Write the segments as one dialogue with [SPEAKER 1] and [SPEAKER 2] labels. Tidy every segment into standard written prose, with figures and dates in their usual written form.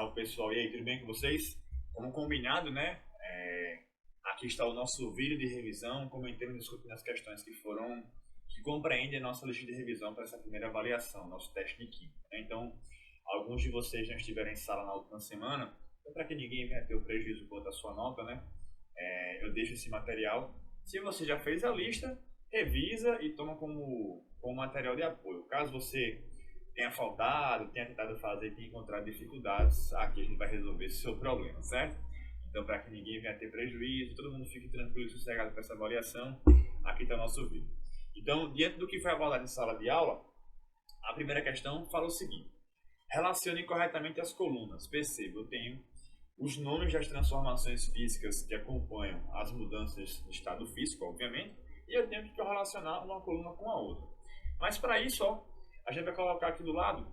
[SPEAKER 1] Salve pessoal, e aí, tudo bem com vocês? Como combinado, né? Aqui está o nosso vídeo de revisão, comentando e discutindo as questões que compreendem a nossa lista de revisão para essa primeira avaliação, nosso teste de química, né? Então, alguns de vocês já estiveram em sala na última semana, então para que ninguém venha ter o prejuízo quanto à sua nota, né? Eu deixo esse material. Se você já fez a lista, revisa e toma como material de apoio. Caso você tenha faltado, tenha tentado fazer e tenha encontrado dificuldades, aqui a gente vai resolver esse seu problema, certo? Então, para que ninguém venha ter prejuízo, todo mundo fique tranquilo e sossegado com essa avaliação, aqui está o nosso vídeo. Então, diante do que foi avaliado em sala de aula, a primeira questão fala o seguinte: relacione corretamente as colunas. Perceba, eu tenho os nomes das transformações físicas que acompanham as mudanças de estado físico, obviamente, e eu tenho que correlacionar uma coluna com a outra. Mas para isso, ó, a gente vai colocar aqui do lado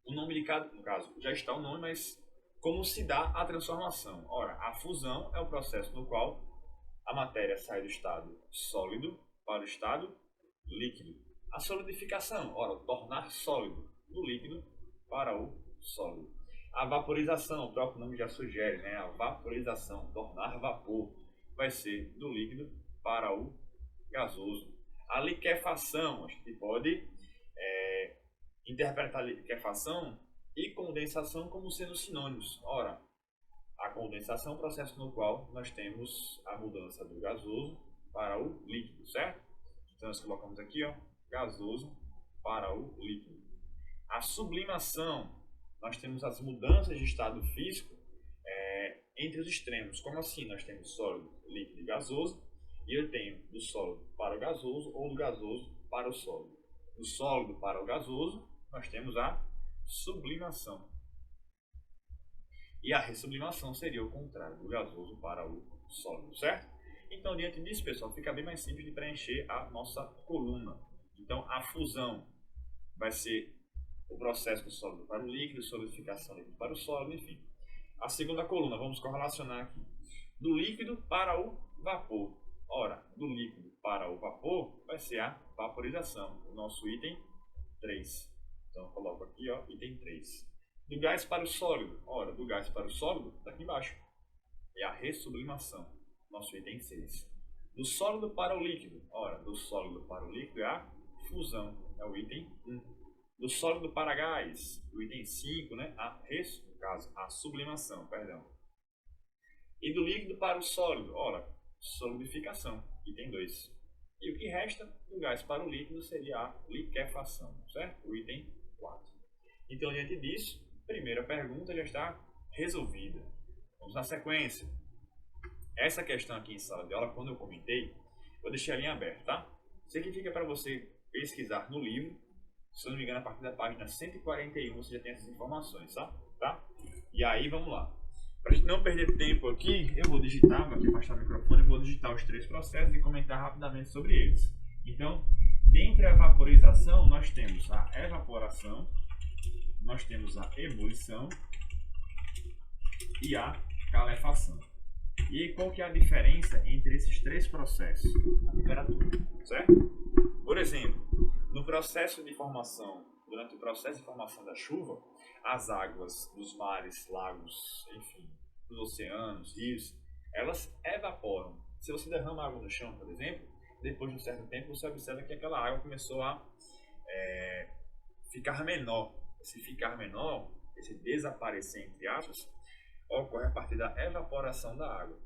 [SPEAKER 1] o nome de cada, no caso, já está o nome, mas como se dá a transformação. Ora, a fusão é o processo no qual a matéria sai do estado sólido para o estado líquido. A solidificação, ora, o tornar sólido do líquido para o sólido. A vaporização, o próprio nome já sugere, né? A vaporização, tornar vapor, vai ser do líquido para o gasoso. A liquefação, a gente pode interpretar liquefação e condensação como sendo sinônimos. Ora, a condensação é um processo no qual nós temos a mudança do gasoso para o líquido, certo? Então nós colocamos aqui, ó, gasoso para o líquido. A sublimação, nós temos as mudanças de estado físico entre os extremos. Como assim? Nós temos sólido, líquido e gasoso, e eu tenho do sólido para o gasoso ou do gasoso para o sólido. Do sólido para o gasoso, nós temos a sublimação. E a ressublimação seria o contrário, do gasoso para o sólido, certo? Então, diante disso, pessoal, fica bem mais simples de preencher a nossa coluna. Então, a fusão vai ser o processo do sólido para o líquido, solidificação do líquido para o sólido, enfim. A segunda coluna, vamos correlacionar aqui. Do líquido para o vapor. Ora, do líquido para o vapor vai ser a vaporização, o nosso item 3. Então, eu coloco aqui, ó, item 3. Do gás para o sólido. Ora, do gás para o sólido, está aqui embaixo. É a ressublimação, nosso item 6. Do sólido para o líquido. Ora, do sólido para o líquido é a fusão, é o item 1. Do sólido para gás, o item 5, né? No caso, a sublimação, perdão. E do líquido para o sólido, ora, solidificação, item 2. E o que resta do gás para o líquido seria a liquefação, certo? O item 4. Então, diante disso, primeira pergunta já está resolvida. Vamos na sequência. Essa questão aqui em sala de aula, quando eu comentei, eu deixei a linha aberta, tá? Isso aqui fica para você pesquisar no livro. Se eu não me engano, a partir da página 141 você já tem essas informações, tá? E aí, vamos lá. Para a gente não perder tempo aqui, eu vou digitar, vou aqui afastar o microfone, eu vou digitar os 3 processos e comentar rapidamente sobre eles. Então, dentre a vaporização, nós temos a evaporação, nós temos a ebulição e a calefação. E aí, qual que é a diferença entre esses 3 processos? A temperatura, certo? Por exemplo, no processo de formação, durante o processo de formação da chuva, as águas dos mares, lagos, enfim, dos oceanos, rios, elas evaporam. Se você derrama água no chão, por exemplo, depois de um certo tempo você observa que aquela água começou a ficar menor. Se ficar menor, esse desaparecer entre aspas, ocorre a partir da evaporação da água.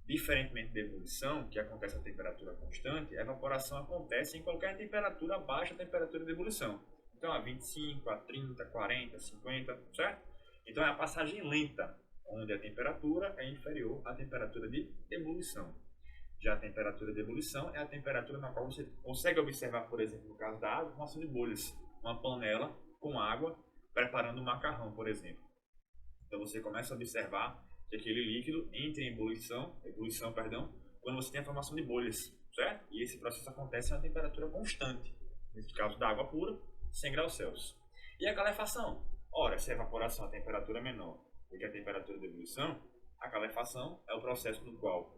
[SPEAKER 1] Diferentemente da ebulição, que acontece a temperatura constante, a evaporação acontece em qualquer temperatura abaixo da temperatura de ebulição. Então, a 25, a 30, 40, 50, certo? Então, é a passagem lenta, onde a temperatura é inferior à temperatura de ebulição. Já a temperatura de ebulição é a temperatura na qual você consegue observar, por exemplo, no caso da água, a formação de bolhas. Uma panela com água preparando um macarrão, por exemplo. Então, você começa a observar que aquele líquido entra em ebulição, quando você tem a formação de bolhas, certo? E esse processo acontece a uma temperatura constante, nesse caso da água pura, 100 graus Celsius. E a calefação? Ora, se a evaporação a temperatura é menor do que a temperatura de ebulição, a calefação é o processo no qual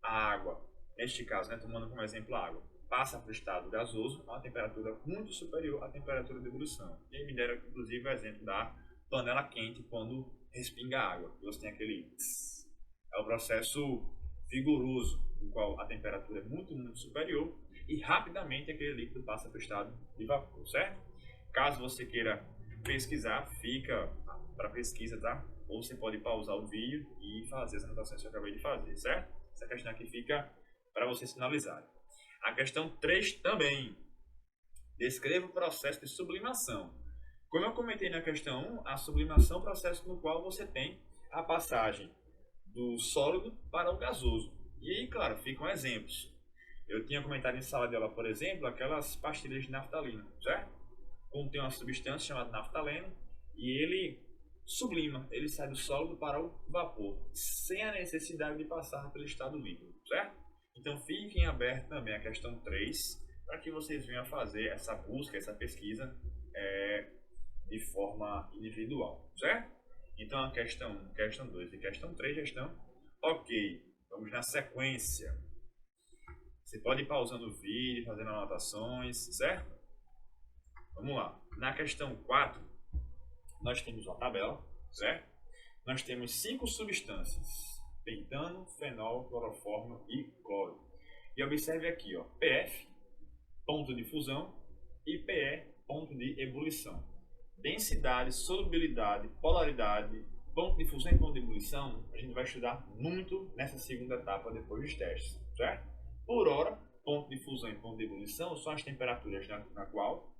[SPEAKER 1] a água, neste caso, né, tomando como exemplo a água, passa para o estado gasoso a uma temperatura muito superior à temperatura de ebulição. E aí me deram, inclusive, o exemplo da panela quente quando respinga água. Você tem aquele tss. É o processo vigoroso, no qual a temperatura é muito, muito superior e rapidamente aquele líquido passa para o estado de vapor, certo? Caso você queira pesquisar, fica para pesquisa, tá? Ou você pode pausar o vídeo e fazer as anotações que eu acabei de fazer, certo? Essa questão aqui fica para vocês finalizarem. A questão 3 também. Descreva o processo de sublimação. Como eu comentei na questão 1, a sublimação é um processo no qual você tem a passagem do sólido para o gasoso. E aí, claro, ficam exemplos. Eu tinha comentado em sala de aula, por exemplo, aquelas pastilhas de naftalina, certo? Contém uma substância chamada naftaleno e ele sublima, ele sai do sólido para o vapor, sem a necessidade de passar pelo estado líquido, certo? Então fiquem abertos também a questão 3, para que vocês venham a fazer essa busca, essa pesquisa de forma individual, certo? Então a questão 1, questão 2 e questão 3 já estão ok. Vamos na sequência. Você pode ir pausando o vídeo, fazendo anotações, certo? Vamos lá. Na questão 4, nós temos uma tabela, certo? Nós temos 5 substâncias: pentano, fenol, clorofórmio e cloro. E observe aqui, ó, PF, ponto de fusão, e PE, ponto de ebulição. Densidade, solubilidade, polaridade, ponto de fusão e ponto de ebulição, a gente vai estudar muito nessa segunda etapa depois dos testes, certo? Por hora, ponto de fusão e ponto de ebulição são as temperaturas na qual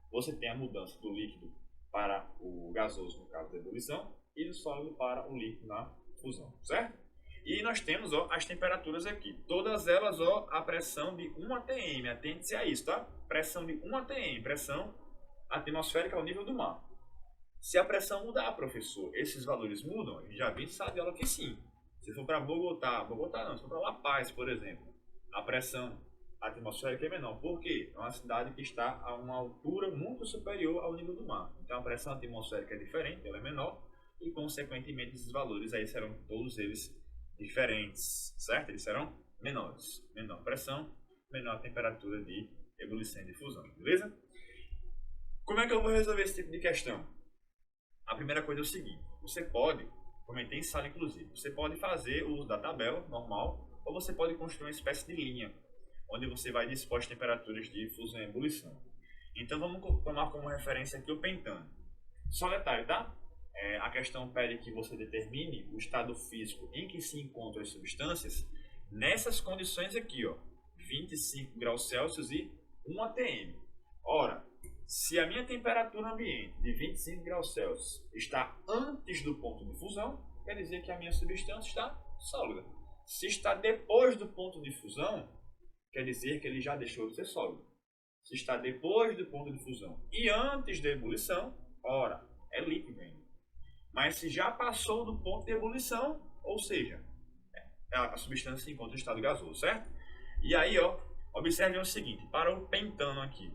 [SPEAKER 1] você tem a mudança do líquido para o gasoso, no caso da ebulição, e do sólido para o líquido na fusão, certo? E nós temos, ó, as temperaturas aqui, todas elas, ó, a pressão de 1 atm, atente-se a isso, tá? Pressão de 1 atm, pressão atmosférica ao nível do mar. Se a pressão mudar, professor, esses valores mudam? A gente já viu em sala de aula que sim. Se for para Bogotá não, se for para La Paz, por exemplo, a pressão atmosférica é menor. Por quê? É uma cidade que está a uma altura muito superior ao nível do mar. Então a pressão atmosférica é diferente, ela é menor, e consequentemente esses valores aí serão todos eles diferentes, certo? Eles serão menores. Menor pressão, menor temperatura de ebulição e de fusão, beleza? Como é que eu vou resolver esse tipo de questão? A primeira coisa é o seguinte: você pode, comentei em sala inclusive, você pode fazer o uso da tabela normal, ou você pode construir uma espécie de linha, onde você vai dispor as temperaturas de fusão e ebulição. Então vamos tomar como referência aqui o pentano. Só detalhe, tá? A questão pede que você determine o estado físico em que se encontram as substâncias nessas condições aqui, ó, 25 graus Celsius e 1 atm. Ora, se a minha temperatura ambiente de 25 graus Celsius está antes do ponto de fusão, quer dizer que a minha substância está sólida. Se está depois do ponto de fusão, quer dizer que ele já deixou de ser sólido. Se está depois do ponto de fusão e antes da ebulição, ora, é líquido ainda. Mas se já passou do ponto de ebulição, ou seja, a substância se encontra em estado gasoso, certo? E aí, ó, observe o seguinte: para o pentano aqui,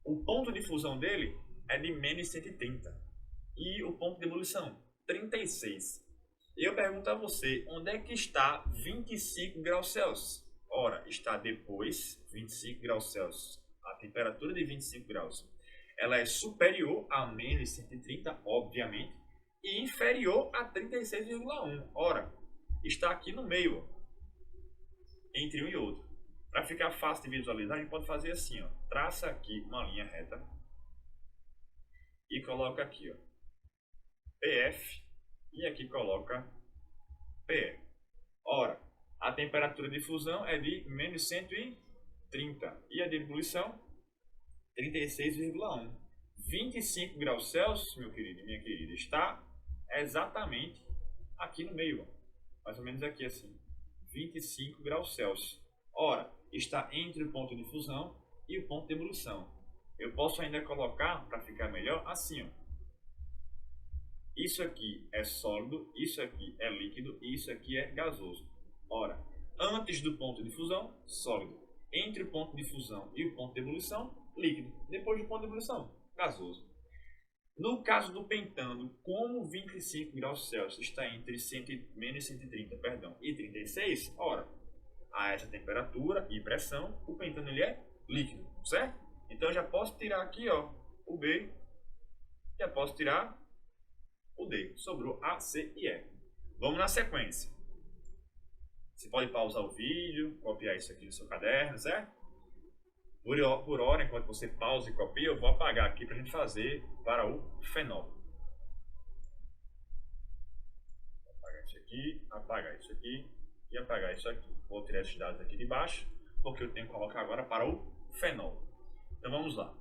[SPEAKER 1] o ponto de fusão dele é de menos 130 e o ponto de ebulição 36. E eu pergunto a você, onde é que está 25 graus Celsius? Ora, está depois 25 graus Celsius. A temperatura de 25 graus, ela é superior a menos 130, obviamente, e inferior a 36,1. Ora, está aqui no meio, entre um e outro. Para ficar fácil de visualizar, a gente pode fazer assim, ó. Traça aqui uma linha reta e coloca aqui, ó, PF, e aqui coloca PE. Ora, a temperatura de fusão é de menos 130 e a de ebulição 36,1. 25 graus Celsius, meu querido e minha querida, está exatamente aqui no meio, ó. Mais ou menos aqui assim, 25 graus Celsius. Ora, está entre o ponto de fusão e o ponto de ebulição. Eu posso ainda colocar, para ficar melhor, assim, ó. Isso aqui é sólido, isso aqui é líquido e isso aqui é gasoso. Ora, antes do ponto de fusão, sólido. Entre o ponto de fusão e o ponto de ebulição, líquido. Depois do ponto de ebulição, gasoso. No caso do pentano, como 25 graus Celsius está entre menos 130, e 36, ora, a essa temperatura e pressão, o pentano ele é líquido, certo? Então eu já posso tirar aqui, ó, o B Já posso tirar o D. Sobrou A, C e E. Vamos na sequência. Você pode pausar o vídeo, copiar isso aqui no seu caderno, certo? Por hora, enquanto você pausa e copia, eu vou apagar aqui para a gente fazer para o fenol. Apagar isso aqui, apagar isso aqui e apagar isso aqui. Vou tirar esses dados aqui de baixo, porque eu tenho que colocar agora para o fenol. Então vamos lá.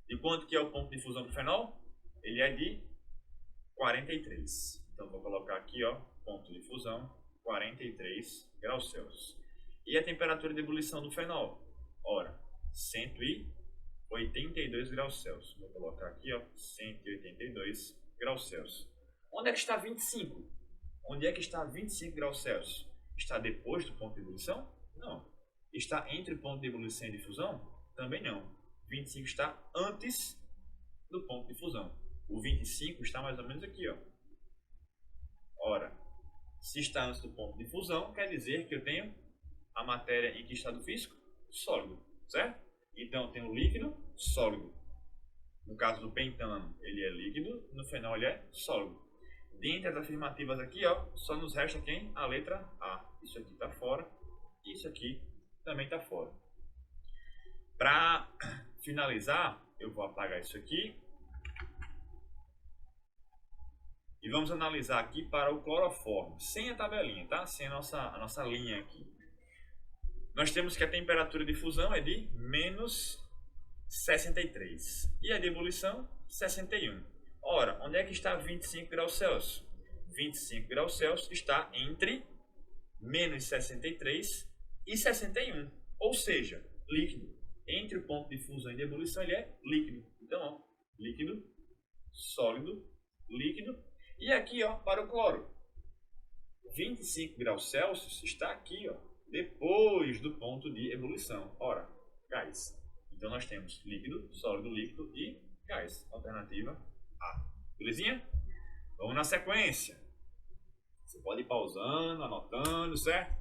[SPEAKER 1] E quanto que é o ponto de fusão do fenol? Ele é de 43. Então vou colocar aqui, ó, ponto de fusão, 43 graus Celsius. E a temperatura de ebulição do fenol? Ora, 182 graus Celsius. Vou colocar aqui, ó, 182 graus Celsius. Onde é que está 25? Onde é que está 25 graus Celsius? Está depois do ponto de ebulição? Não. Está entre o ponto de ebulição e de fusão? Também não. 25 está antes do ponto de fusão. O 25 está mais ou menos aqui, ó. Ora, se está antes do ponto de fusão, quer dizer que eu tenho a matéria em que estado físico? Sólido, certo? Então eu tenho líquido, sólido. No caso do pentano, ele é líquido, no fenol ele é sólido. Dentre as afirmativas aqui, ó, só nos resta quem? A letra A. Isso aqui está fora, isso aqui também está fora. Para finalizar, eu vou apagar isso aqui. E vamos analisar aqui para o cloroformo, sem a tabelinha, tá? Sem a nossa linha aqui. Nós temos que a temperatura de fusão é de menos 63 e a de ebulição 61. Ora, onde é que está 25 graus Celsius? 25 graus Celsius está entre menos 63 e 61, ou seja, líquido. Entre o ponto de fusão e de ebulição ele é líquido. Então, ó, líquido, sólido, líquido. E aqui, ó, para o cloro, 25 graus Celsius está aqui, ó, depois do ponto de ebulição. Ora, gás. Então nós temos líquido, sólido, líquido e gás. Alternativa A. Belezinha? Vamos na sequência. Você pode ir pausando, anotando, certo?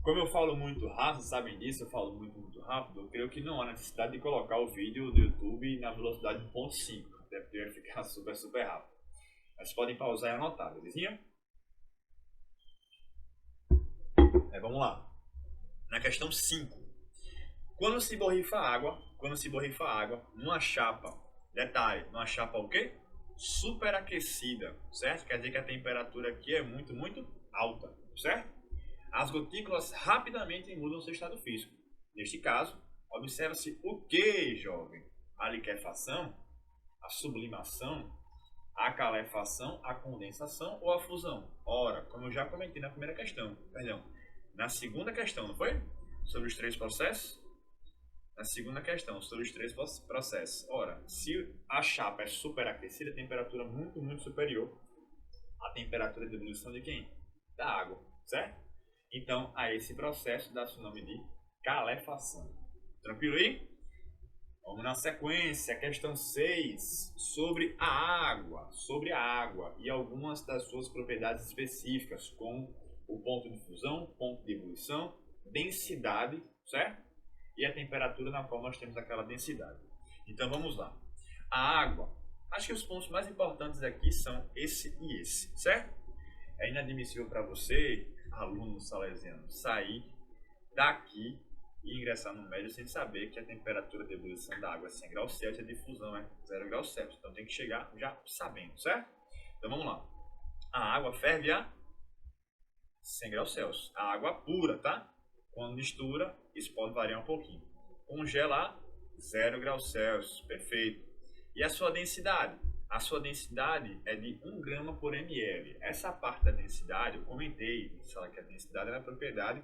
[SPEAKER 1] Como eu falo muito rápido, sabem disso, eu falo muito rápido, eu creio que não há necessidade de colocar o vídeo do YouTube na velocidade 1.5, até porque vai ficar super rápido. Mas podem pausar e anotar, belezinha? Vamos lá. Na questão 5. Quando se borrifa água numa chapa, detalhe, numa chapa o quê? Superaquecida, certo? Quer dizer que a temperatura aqui é muito alta, certo? As gotículas rapidamente mudam seu estado físico. Neste caso, observa-se o que, jovem? A liquefação, a sublimação, a calefação, a condensação ou a fusão? Ora, como eu já comentei na primeira questão, na segunda questão, não foi? Sobre os três processos? Na segunda questão, sobre os três processos. Ora, se a chapa é superaquecida, a temperatura muito superior à temperatura de ebulição de quem? Da água, certo? Então, a esse processo dá-se o nome de calefação. Tranquilo aí? Vamos na sequência, questão 6, sobre a água e algumas das suas propriedades específicas, como o ponto de fusão, ponto de ebulição, densidade, certo? E a temperatura na qual nós temos aquela densidade. Então vamos lá. A água, acho que os pontos mais importantes aqui são esse e esse, certo? É inadmissível para você, aluno salesiano, sair daqui e ingressar no médio sem saber que a temperatura de ebulição da água é 100 graus Celsius e a de fusão é 0 graus Celsius. Então tem que chegar já sabendo, certo? Então vamos lá. A água ferve a 100 graus Celsius. A água pura, tá? Quando mistura, isso pode variar um pouquinho. Congela a 0 graus Celsius. Perfeito. E a sua densidade? A sua densidade é de 1 grama por ml. Essa parte da densidade, eu comentei, fala que a densidade é a propriedade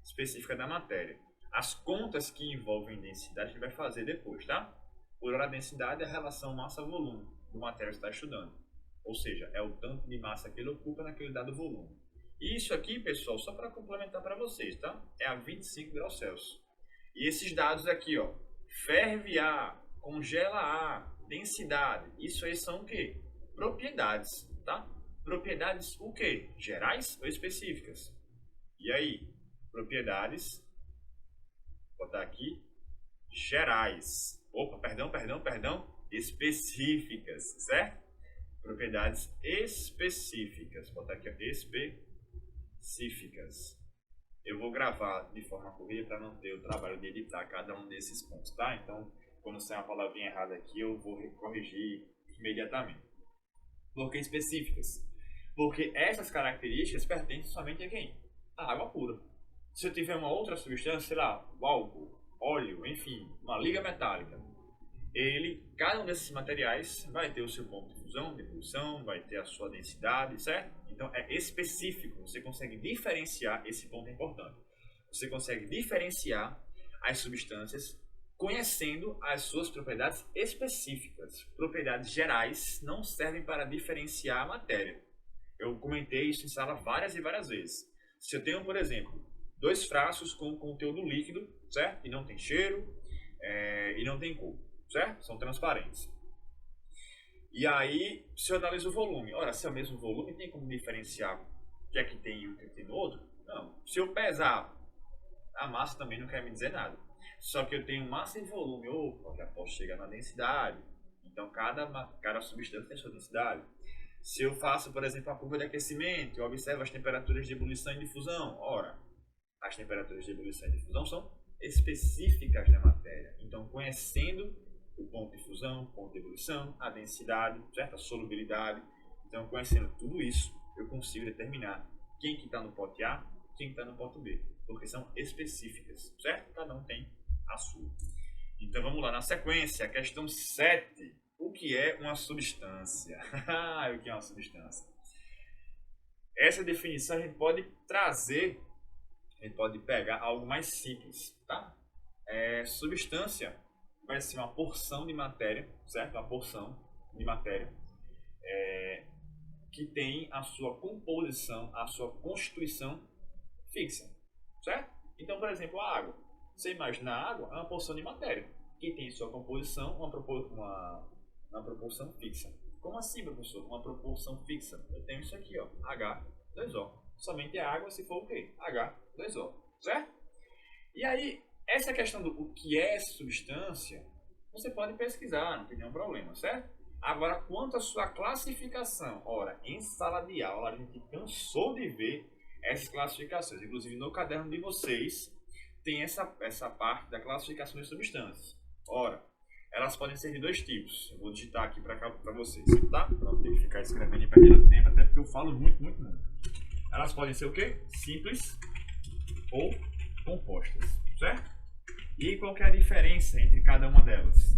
[SPEAKER 1] específica da matéria. As contas que envolvem densidade a gente vai fazer depois, tá? Por hora, a densidade é a relação massa-volume do material que você está estudando. Ou seja, é o tanto de massa que ele ocupa naquele dado volume. E isso aqui, pessoal, só para complementar para vocês, tá? É a 25 graus Celsius. E esses dados aqui, ó, ferve a, congela a, densidade, isso aí são o quê? Propriedades, tá? Propriedades o quê? Gerais ou específicas? E aí? Propriedades, vou botar aqui, gerais. Opa, perdão. específicas, certo? Propriedades específicas. Vou botar aqui, ó, específicas. Eu vou gravar de forma corrida para não ter o trabalho de editar cada um desses pontos, tá? Então, quando sair uma palavrinha errada aqui, eu vou corrigir imediatamente. Por que específicas? Porque essas características pertencem somente a quem? A água pura. Se eu tiver uma outra substância, sei lá, álcool, óleo, enfim, uma liga metálica, cada um desses materiais vai ter o seu ponto de fusão, de ebulição, vai ter a sua densidade, certo? Então é específico, você consegue diferenciar, esse ponto é importante. Você consegue diferenciar as substâncias conhecendo as suas propriedades específicas. Propriedades gerais não servem para diferenciar a matéria. Eu comentei isso em sala várias e várias vezes. Se eu tenho, por exemplo, 2 frascos com conteúdo líquido, certo? E não tem cheiro, e não tem cor, certo? São transparentes. E aí, se eu analiso o volume, ora, se é o mesmo volume, tem como diferenciar o que é que tem e o que é que tem no outro? Não. Se eu pesar, a massa também não quer me dizer nada. Só que eu tenho massa e volume, opa, já posso chegar na densidade. Então, cada substância tem sua densidade. Se eu faço, por exemplo, a curva de aquecimento, eu observo as temperaturas de ebulição e difusão. Ora, as temperaturas de ebulição e difusão são específicas da matéria. Então, conhecendo o ponto de fusão, o ponto de ebulição, a densidade, certo? A solubilidade. Então, conhecendo tudo isso, eu consigo determinar quem que está no pote A, quem está no pote B. Porque são específicas, certo? Cada um tem a sua. Então, vamos lá. Na sequência, a questão 7. O que é uma substância? O que é uma substância? Essa definição a gente pode trazer, a gente pode pegar algo mais simples, tá? Substância vai ser uma porção de matéria, certo? Uma porção de matéria que tem a sua composição, a sua constituição fixa, certo? Então, por exemplo, a água. Você imagina a água é uma porção de matéria que tem sua composição, uma proporção fixa. Como assim, professor? Uma proporção fixa? Eu tenho isso aqui, ó, H2O. Somente a água se for o quê? H2O, certo? E aí, essa questão do o que é substância, você pode pesquisar, não tem nenhum problema, certo? Agora, quanto à sua classificação, ora, em sala de aula, a gente cansou de ver essas classificações. Inclusive, no caderno de vocês, tem essa parte da classificação de substâncias. Ora, elas podem ser de 2 tipos. Eu vou digitar aqui para vocês, tá? Para não ter que ficar escrevendo e perdendo tempo, até porque eu falo muito. Elas podem ser o quê? Simples ou compostas, certo? E qual que é a diferença entre cada uma delas?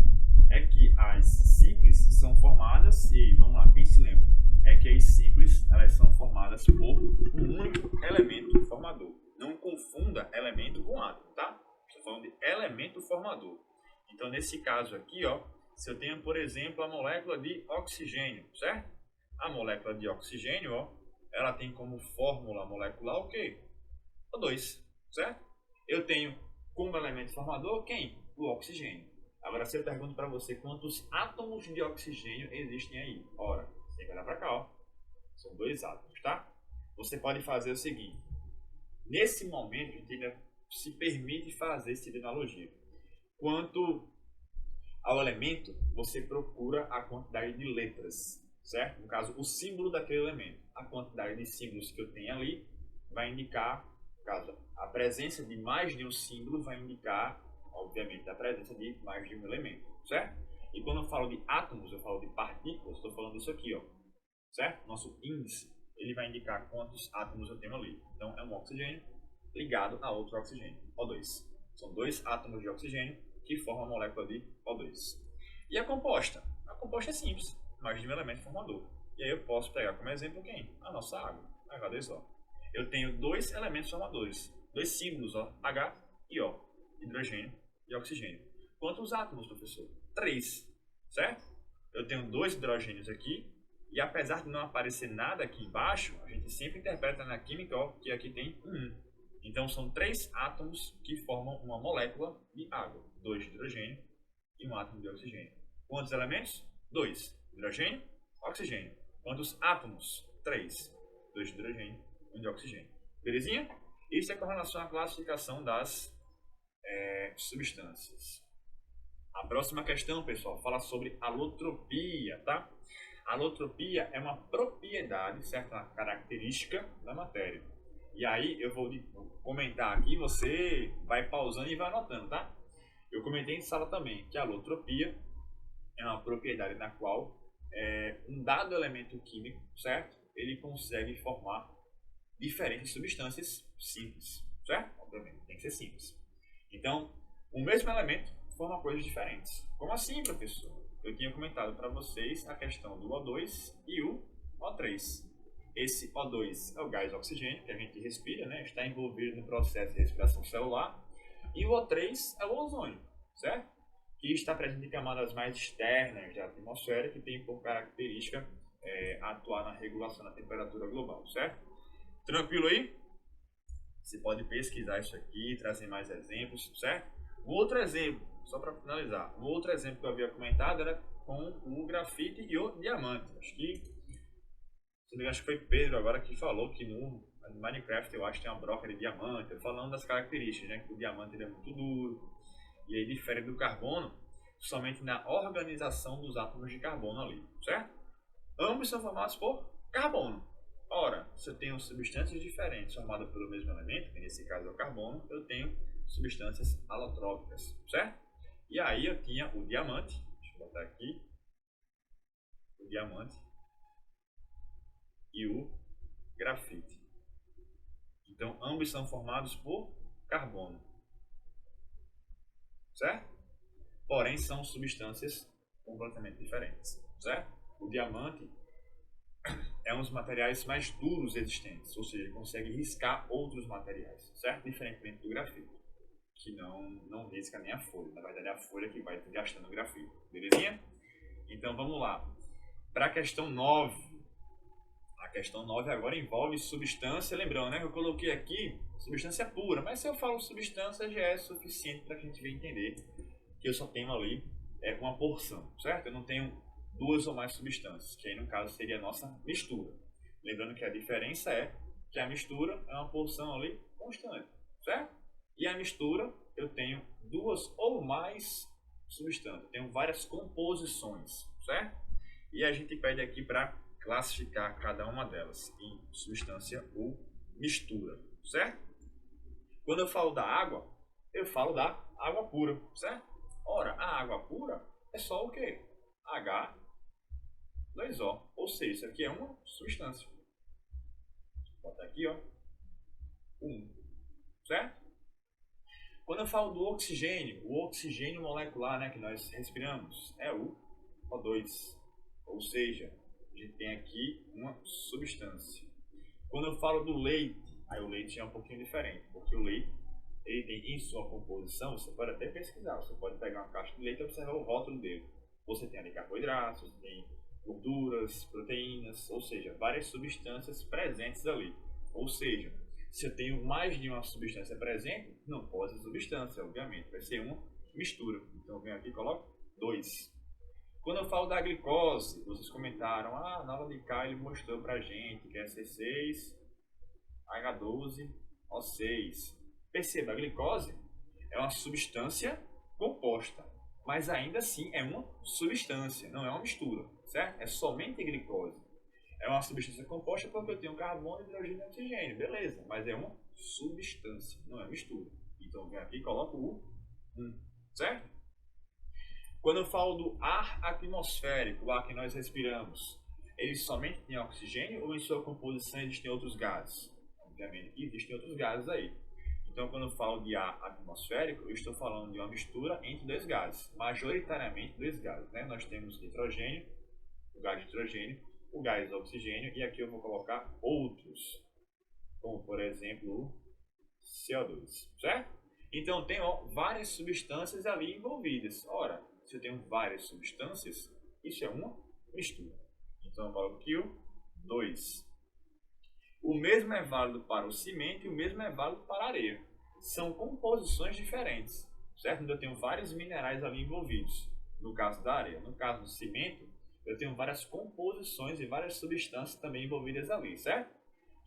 [SPEAKER 1] É que as simples são formadas, e vamos lá, quem se lembra? É que as simples, elas são formadas por um único elemento formador. Não confunda elemento com átomo, tá? Estou falando de elemento formador. Então, nesse caso aqui, ó, se eu tenho, por exemplo, a molécula de oxigênio, certo? A molécula de oxigênio, ó, ela tem como fórmula molecular o quê? O2, certo? Eu tenho como elemento formador quem? O oxigênio. Agora, se eu pergunto para você quantos átomos de oxigênio existem aí? Ora, você tem que olhar para cá, ó. São 2 átomos, tá? Você pode fazer o seguinte. Nesse momento, a gente ainda se permite fazer esse tipo de analogia. Quanto ao elemento, você procura a quantidade de letras, certo? No caso, o símbolo daquele elemento. A quantidade de símbolos que eu tenho ali vai indicar, no caso, a presença de mais de um símbolo vai indicar, obviamente, a presença de mais de um elemento, certo? E quando eu falo de átomos, eu falo de partículas, estou falando disso aqui, ó, certo? Nosso índice, ele vai indicar quantos átomos eu tenho ali. Então, é um oxigênio ligado a outro oxigênio, O2. São 2 átomos de oxigênio que formam a molécula de O2. E a composta? A composta é simples, mais de um elemento formador. E aí eu posso pegar como exemplo quem? A nossa água, H2O. Eu tenho 2 elementos formadores, 2 símbolos, ó, H e O, hidrogênio e oxigênio. Quantos átomos, professor? 3, certo? Eu tenho 2 hidrogênios aqui, e apesar de não aparecer nada aqui embaixo, a gente sempre interpreta na química, ó, que aqui tem 1. Então, são 3 átomos que formam uma molécula de água. 2 de hidrogênio e 1 átomo de oxigênio. Quantos elementos? 2. Hidrogênio, oxigênio. Quantos átomos? 3. 2 de hidrogênio e 1 de oxigênio. Belezinha? Isso é com relação à classificação das substâncias. A próxima questão, pessoal, fala sobre alotropia, tá? Alotropia é uma propriedade, certa característica da matéria. E aí eu vou comentar aqui, você vai pausando e vai anotando, tá? Eu comentei em sala também que a alotropia é uma propriedade na qual um dado elemento químico, certo? Ele consegue formar diferentes substâncias simples, certo? Obviamente, tem que ser simples. Então, o mesmo elemento forma coisas diferentes. Como assim, professor? Eu tinha comentado para vocês a questão do O2 e o O3. Esse O2 é o gás oxigênio que a gente respira, né? Está envolvido no processo de respiração celular. E o O3 é o ozônio, certo? Que está presente em camadas mais externas da atmosfera, que tem por característica atuar na regulação da temperatura global, certo? Tranquilo aí? Você pode pesquisar isso aqui, trazer mais exemplos, certo? O outro exemplo, só para finalizar, o outro exemplo que eu havia comentado era com o grafite e o diamante. Acho que foi Pedro agora que falou que no Minecraft eu acho que tem uma broca de diamante, falando das características, né? Que o diamante ele é muito duro e aí difere do carbono somente na organização dos átomos de carbono ali, certo? Ambos são formados por carbono. Ora, se eu tenho substâncias diferentes formadas pelo mesmo elemento, que nesse caso é o carbono, eu tenho substâncias alotrópicas, certo? E aí eu tinha o diamante, deixa eu botar aqui, o diamante e o grafite. Então, ambos são formados por carbono, certo? Porém, são substâncias completamente diferentes, certo? O diamante é um dos materiais mais duros existentes, ou seja, ele consegue riscar outros materiais, certo? Diferentemente do grafite, que não risca nem a folha. Na verdade, é a folha que vai gastando o grafite. Belezinha? Então, vamos lá. Para a questão 9. A questão 9 agora envolve substância. Lembrando, né? Eu coloquei aqui substância pura, mas se eu falo substância já é suficiente para a gente entender que eu só tenho ali uma porção, certo? Eu não tenho duas ou mais substâncias, que aí no caso seria a nossa mistura. Lembrando que a diferença é que a mistura é uma porção ali constante, certo? E a mistura eu tenho duas ou mais substâncias, eu tenho várias composições, certo? E a gente pede aqui para classificar cada uma delas em substância ou mistura, certo? Quando eu falo da água, eu falo da água pura, certo? Ora, a água pura é só o quê? H2O. Ou seja, isso aqui é uma substância. Vou botar aqui, ó. 1. Certo? Quando eu falo do oxigênio, o oxigênio molecular, né, que nós respiramos, é o O2. Ou seja, a gente tem aqui uma substância. Quando eu falo do leite, aí o leite é um pouquinho diferente, porque o leite ele tem em sua composição, você pode até pesquisar, você pode pegar uma caixa de leite e observar o rótulo dele. Você tem ali carboidratos, você tem gorduras, proteínas, ou seja, várias substâncias presentes ali. Ou seja, se eu tenho mais de uma substância presente, não pode ser substância, obviamente, vai ser uma mistura. Então eu venho aqui e coloco 2. Quando eu falo da glicose, vocês comentaram, na aula de K ele mostrou pra gente que é C6H12O6. Perceba, a glicose é uma substância composta, mas ainda assim é uma substância, não é uma mistura, certo? É somente glicose. É uma substância composta porque eu tenho carbono, hidrogênio e oxigênio, beleza, mas é uma substância, não é mistura. Então eu venho aqui e coloco o 1, certo? Quando eu falo do ar atmosférico, o ar que nós respiramos, ele somente tem oxigênio ou em sua composição existem outros gases? Obviamente que existem outros gases aí. Então, quando eu falo de ar atmosférico, eu estou falando de uma mistura entre dois gases, majoritariamente dois gases, né? Nós temos nitrogênio, o gás de nitrogênio, o gás de oxigênio, e aqui eu vou colocar outros, como por exemplo o CO2, certo? Então, tem várias substâncias ali envolvidas. Ora, se eu tenho várias substâncias, isso é uma mistura. Então, eu coloco aqui o 2. O mesmo é válido para o cimento e o mesmo é válido para a areia. São composições diferentes, certo? Então, eu tenho vários minerais ali envolvidos. No caso da areia. No caso do cimento, eu tenho várias composições e várias substâncias também envolvidas ali, certo?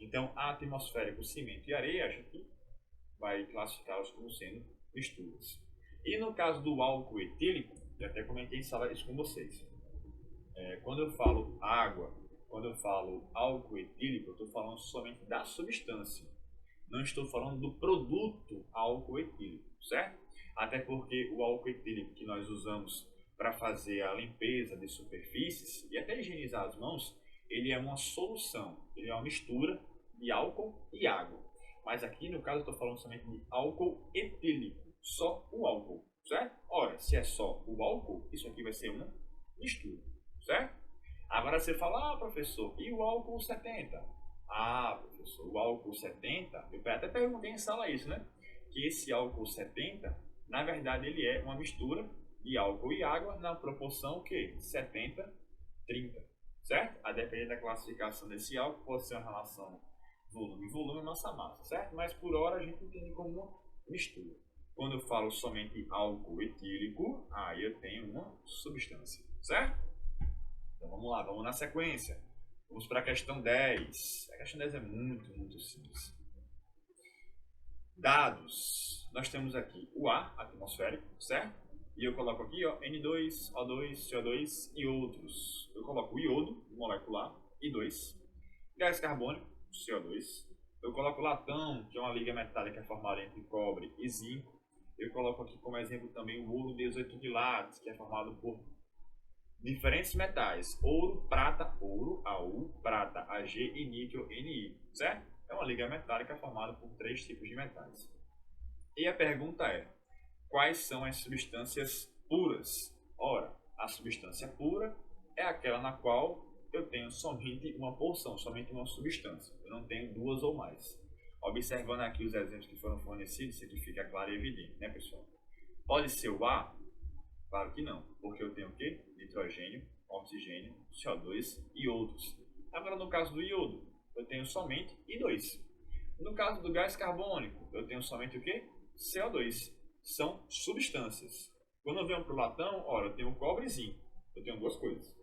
[SPEAKER 1] Então, atmosférico, cimento e areia, acho que vai classificá-los como sendo misturas. E no caso do álcool etílico, e até comentei em sala isso com vocês. Quando eu falo água, quando eu falo álcool etílico, eu estou falando somente da substância. Não estou falando do produto álcool etílico, certo? Até porque o álcool etílico que nós usamos para fazer a limpeza de superfícies e até higienizar as mãos, ele é uma solução, ele é uma mistura de álcool e água. Mas aqui no caso eu estou falando somente de álcool etílico, só o álcool, certo? Ora, se é só o álcool, isso aqui vai ser uma mistura, certo? Agora você fala, professor, e o álcool 70? Professor, o álcool 70, eu até perguntei em sala isso, né? Que esse álcool 70, na verdade, ele é uma mistura de álcool e água na proporção que 70-30, certo? A depender da classificação desse álcool, pode ser uma relação volume é massa massa, certo? Mas por hora a gente entende como uma mistura. Quando eu falo somente álcool etílico, aí eu tenho uma substância, certo? Então vamos lá, vamos na sequência. Vamos para a questão 10. A questão 10 é muito simples. Dados. Nós temos aqui o ar atmosférico, certo? E eu coloco aqui, ó, N2, O2, CO2 e outros. Eu coloco o iodo molecular, I2, gás carbônico, CO2. Eu coloco latão, que é uma liga metálica formada entre cobre e zinco. Eu coloco aqui como exemplo também o ouro 18 quilates, que é formado por diferentes metais: ouro, prata, ouro, AU, prata, AG e níquel, NI, certo? É uma liga metálica formada por 3 tipos de metais. E a pergunta é: quais são as substâncias puras? Ora, a substância pura é aquela na qual eu tenho somente uma porção, somente uma substância. Eu não tenho duas ou mais. Observando aqui os exemplos que foram fornecidos, isso aqui fica claro e evidente, né, pessoal? Pode ser o ar? Claro que não, porque eu tenho o quê? Nitrogênio, oxigênio, CO2 e outros. Agora, no caso do iodo, eu tenho somente I2. No caso do gás carbônico, eu tenho somente o quê? CO2. São substâncias. Quando eu venho para o latão, ora, eu tenho cobre e zinco. Eu tenho duas coisas.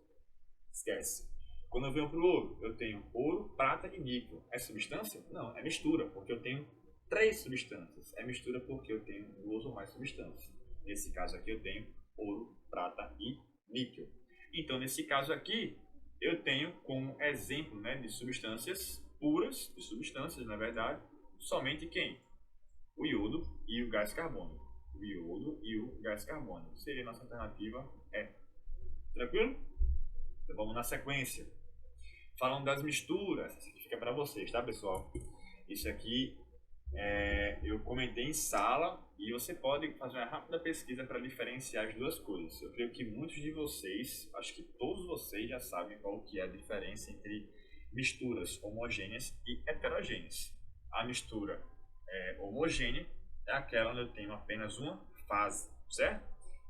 [SPEAKER 1] Esquece. Quando eu venho para o ouro, eu tenho ouro, prata e níquel. É substância? Não, é mistura, porque eu tenho 3 substâncias. É mistura porque eu tenho 2 ou mais substâncias. Nesse caso aqui eu tenho ouro, prata e níquel. Então, nesse caso aqui, eu tenho como exemplo, né, de substâncias puras, de substâncias, na verdade, somente quem? O iodo e o gás carbônico. O iodo e o gás carbônico. Seria a nossa alternativa E. Tranquilo? Então vamos na sequência. Falando das misturas, isso aqui fica para vocês, tá, pessoal? Isso aqui eu comentei em sala e você pode fazer uma rápida pesquisa para diferenciar as duas coisas. Eu creio que muitos de vocês, acho que todos vocês já sabem qual que é a diferença entre misturas homogêneas e heterogêneas. A mistura homogênea é aquela onde eu tenho apenas uma fase, certo?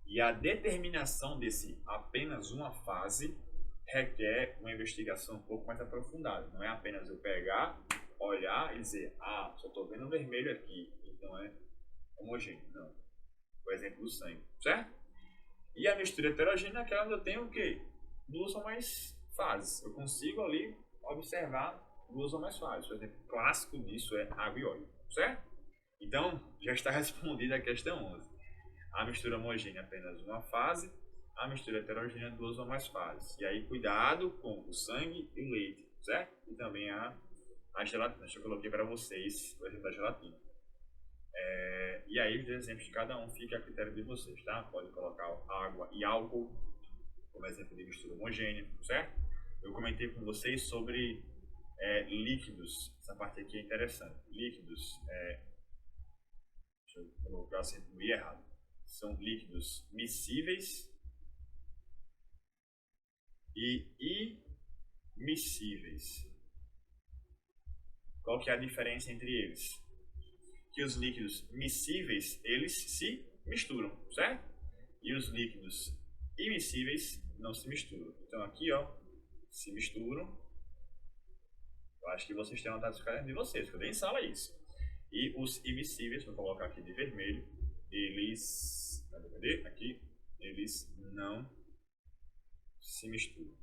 [SPEAKER 1] E a determinação desse apenas uma fase requer uma investigação um pouco mais aprofundada. Não é apenas eu pegar, olhar e dizer, só estou vendo vermelho aqui, então é homogêneo. Não. Por exemplo do sangue, certo? E a mistura heterogênea é aquela onde eu tenho o quê? 2 ou mais fases. Eu consigo ali observar 2 ou mais fases. O exemplo clássico disso é água e óleo, certo? Então, já está respondida a questão 11. A mistura homogênea é apenas uma fase, a mistura heterogênea 2 ou mais fases. E aí, cuidado com o sangue e o leite, certo? E também a gelatina. Eu coloquei para vocês o exemplo da gelatina. E aí, os exemplos de cada um fica a critério de vocês, tá? Pode colocar água e álcool como exemplo de mistura homogênea, certo? Eu comentei com vocês sobre líquidos. Essa parte aqui é interessante. Líquidos, deixa eu colocar assim, não ia errado. São líquidos miscíveis e immiscíveis. Qual que é a diferença entre eles? Que os líquidos miscíveis, eles se misturam, certo? E os líquidos immiscíveis não se misturam. Então aqui, ó, se misturam. Eu acho que vocês têm notado os cadernos de vocês, que eu dei em sala isso. E os immiscíveis, vou colocar aqui de vermelho, eles, aqui, eles não se misturam.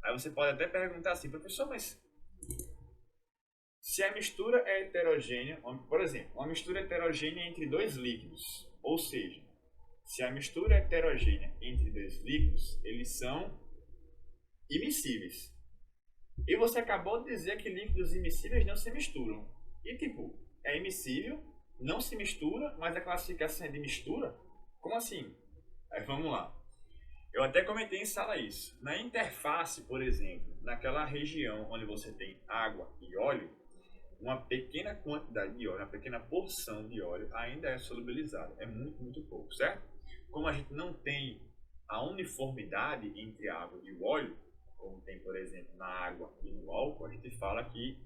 [SPEAKER 1] Aí você pode até perguntar assim, professor, mas se a mistura é heterogênea, por exemplo, uma mistura heterogênea entre 2 líquidos, ou seja, Se a mistura é heterogênea entre dois líquidos, eles são imiscíveis. E você acabou de dizer que líquidos imissíveis não se misturam. E tipo, é imissível, não se mistura, mas a classificação é de mistura? Como assim? Aí vamos lá. Eu até comentei em sala isso. Na interface, por exemplo, naquela região onde você tem água e óleo, uma pequena quantidade de óleo, uma pequena porção de óleo ainda é solubilizada. É muito, muito pouco, certo? Como a gente não tem a uniformidade entre a água e o óleo, como tem, por exemplo, na água e no álcool, a gente fala que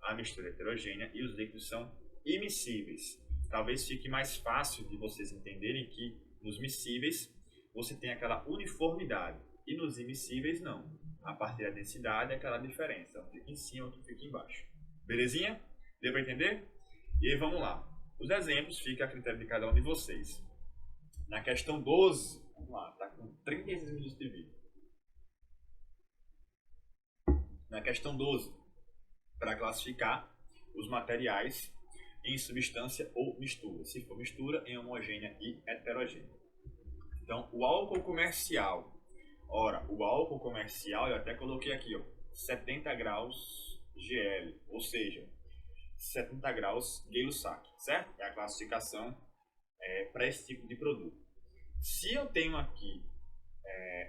[SPEAKER 1] a mistura é heterogênea e os líquidos são imissíveis. Talvez fique mais fácil de vocês entenderem que nos miscíveis você tem aquela uniformidade e nos imissíveis não. A partir da densidade é aquela diferença, um fica em cima, outro fica embaixo. Belezinha? Deu para entender? E aí vamos lá. Os exemplos ficam a critério de cada um de vocês. Na questão 12, vamos lá, está com 36 minutos de vídeo. Na questão 12, para classificar os materiais em substância ou mistura. Se for mistura, em homogênea e heterogênea. Então, o álcool comercial. Ora, o álcool comercial, eu até coloquei aqui, ó, 70 graus GL, ou seja, 70 graus Gay-Lussac, certo? É a classificação para esse tipo de produto. Se eu tenho aqui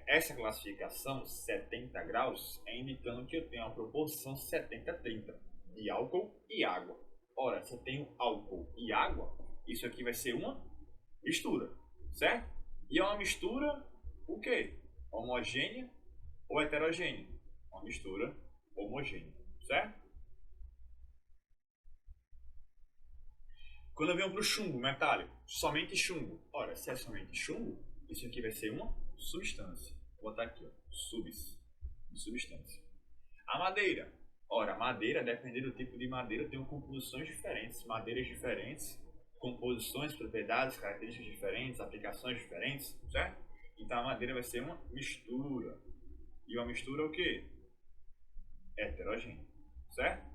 [SPEAKER 1] essa classificação 70 graus, é indicando que eu tenho uma proporção 70-30 de álcool e água. Ora, se eu tenho álcool e água, isso aqui vai ser uma mistura, certo? E é uma mistura, o quê? Homogênea ou heterogênea? Uma mistura homogênea, certo? Quando eu venho para o chumbo metálico, somente chumbo. Ora, se é somente chumbo, isso aqui vai ser uma substância. Vou botar aqui, ó, substância. A madeira. Ora, a madeira, dependendo do tipo de madeira, tem composições diferentes, madeiras diferentes, composições, propriedades, características diferentes, aplicações diferentes, certo? Então a madeira vai ser uma mistura. E uma mistura o quê? Heterogênea, certo?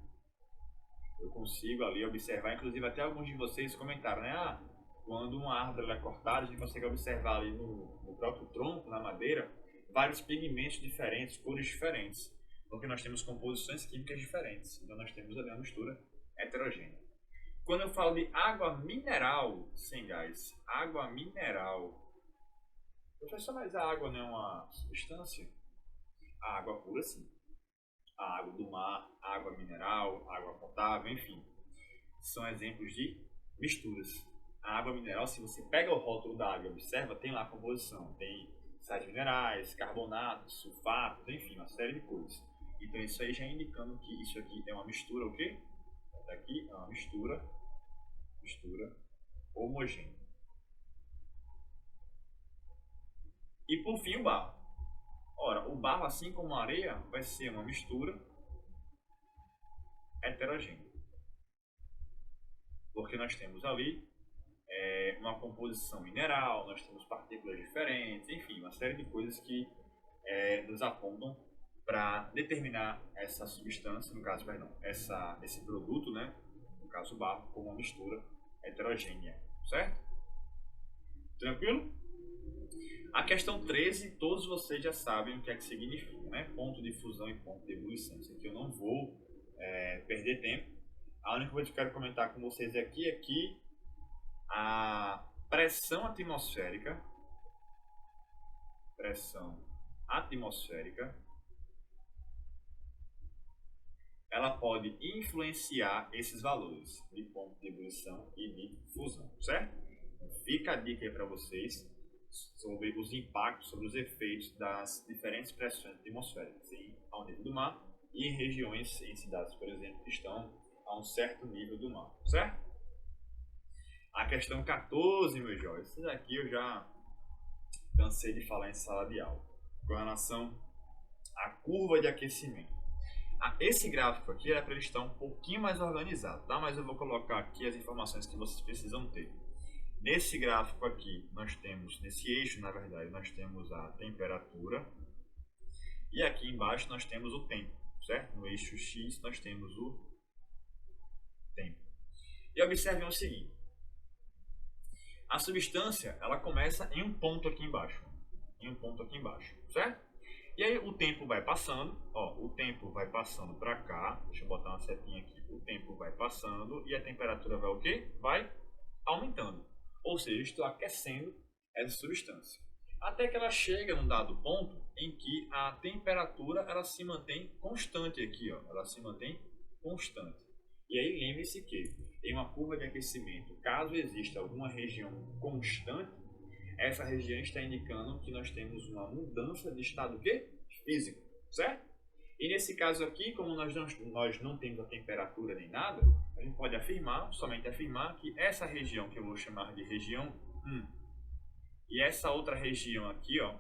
[SPEAKER 1] Eu consigo ali observar, inclusive até alguns de vocês comentaram, né? Ah, quando uma árvore é cortada, a gente consegue observar ali no próprio tronco, na madeira, vários pigmentos diferentes, cores diferentes, porque nós temos composições químicas diferentes. Então nós temos ali uma mistura heterogênea. Quando eu falo de água mineral sem gás, água mineral, professor, mas a água não é uma substância? A água pura sim. A água do mar, água mineral, água potável, enfim, são exemplos de misturas. A água mineral, se você pega o rótulo da água e observa, tem lá a composição, tem sais minerais, carbonatos, sulfatos, enfim, uma série de coisas. Então isso aí já indicando que isso aqui é uma mistura, o quê? Aqui é uma mistura homogênea. E por fim o barro. Ora, o barro, assim como a areia, vai ser uma mistura heterogênea. Porque nós temos ali uma composição mineral, nós temos partículas diferentes, enfim, uma série de coisas que nos apontam para determinar essa substância, no caso, perdão, esse produto, né, no caso o barro, como uma mistura heterogênea, certo? Tranquilo? A questão 13, todos vocês já sabem o que é que significa, né? Ponto de fusão e ponto de ebulição. Isso aqui eu não vou perder tempo. A única coisa que eu quero comentar com vocês aqui é que a pressão atmosférica ela pode influenciar esses valores de ponto de ebulição e de fusão, certo? Então, fica a dica aí para vocês sobre os impactos, sobre os efeitos das diferentes pressões atmosféricas ao nível do mar e em regiões, em cidades, por exemplo, que estão a um certo nível do mar, certo? A questão 14, meus jovens, isso daqui eu já cansei de falar em sala de aula, com relação à curva de aquecimento. Esse gráfico aqui é para ele estar um pouquinho mais organizado, tá? Mas eu vou colocar aqui as informações que vocês precisam ter. Nesse gráfico aqui, nós temos, nesse eixo, na verdade, nós temos a temperatura. E aqui embaixo nós temos o tempo, certo? No eixo X nós temos o tempo. E observem o seguinte. A substância, ela começa em um ponto aqui embaixo. Em um ponto aqui embaixo, certo? E aí o tempo vai passando, ó, o tempo vai passando para cá. Deixa eu botar uma setinha aqui. O tempo vai passando e a temperatura vai o quê? Vai aumentando. Ou seja, eu estou aquecendo essa substância. Até que ela chega num dado ponto em que a temperatura ela se mantém constante aqui, ó. Ela se mantém constante. E aí lembre-se que em uma curva de aquecimento, caso exista alguma região constante, essa região está indicando que nós temos uma mudança de estado quê? Físico, certo? E nesse caso aqui, como nós não temos a temperatura nem nada, a gente pode afirmar, somente afirmar, que essa região que eu vou chamar de região 1 e essa outra região aqui, ó,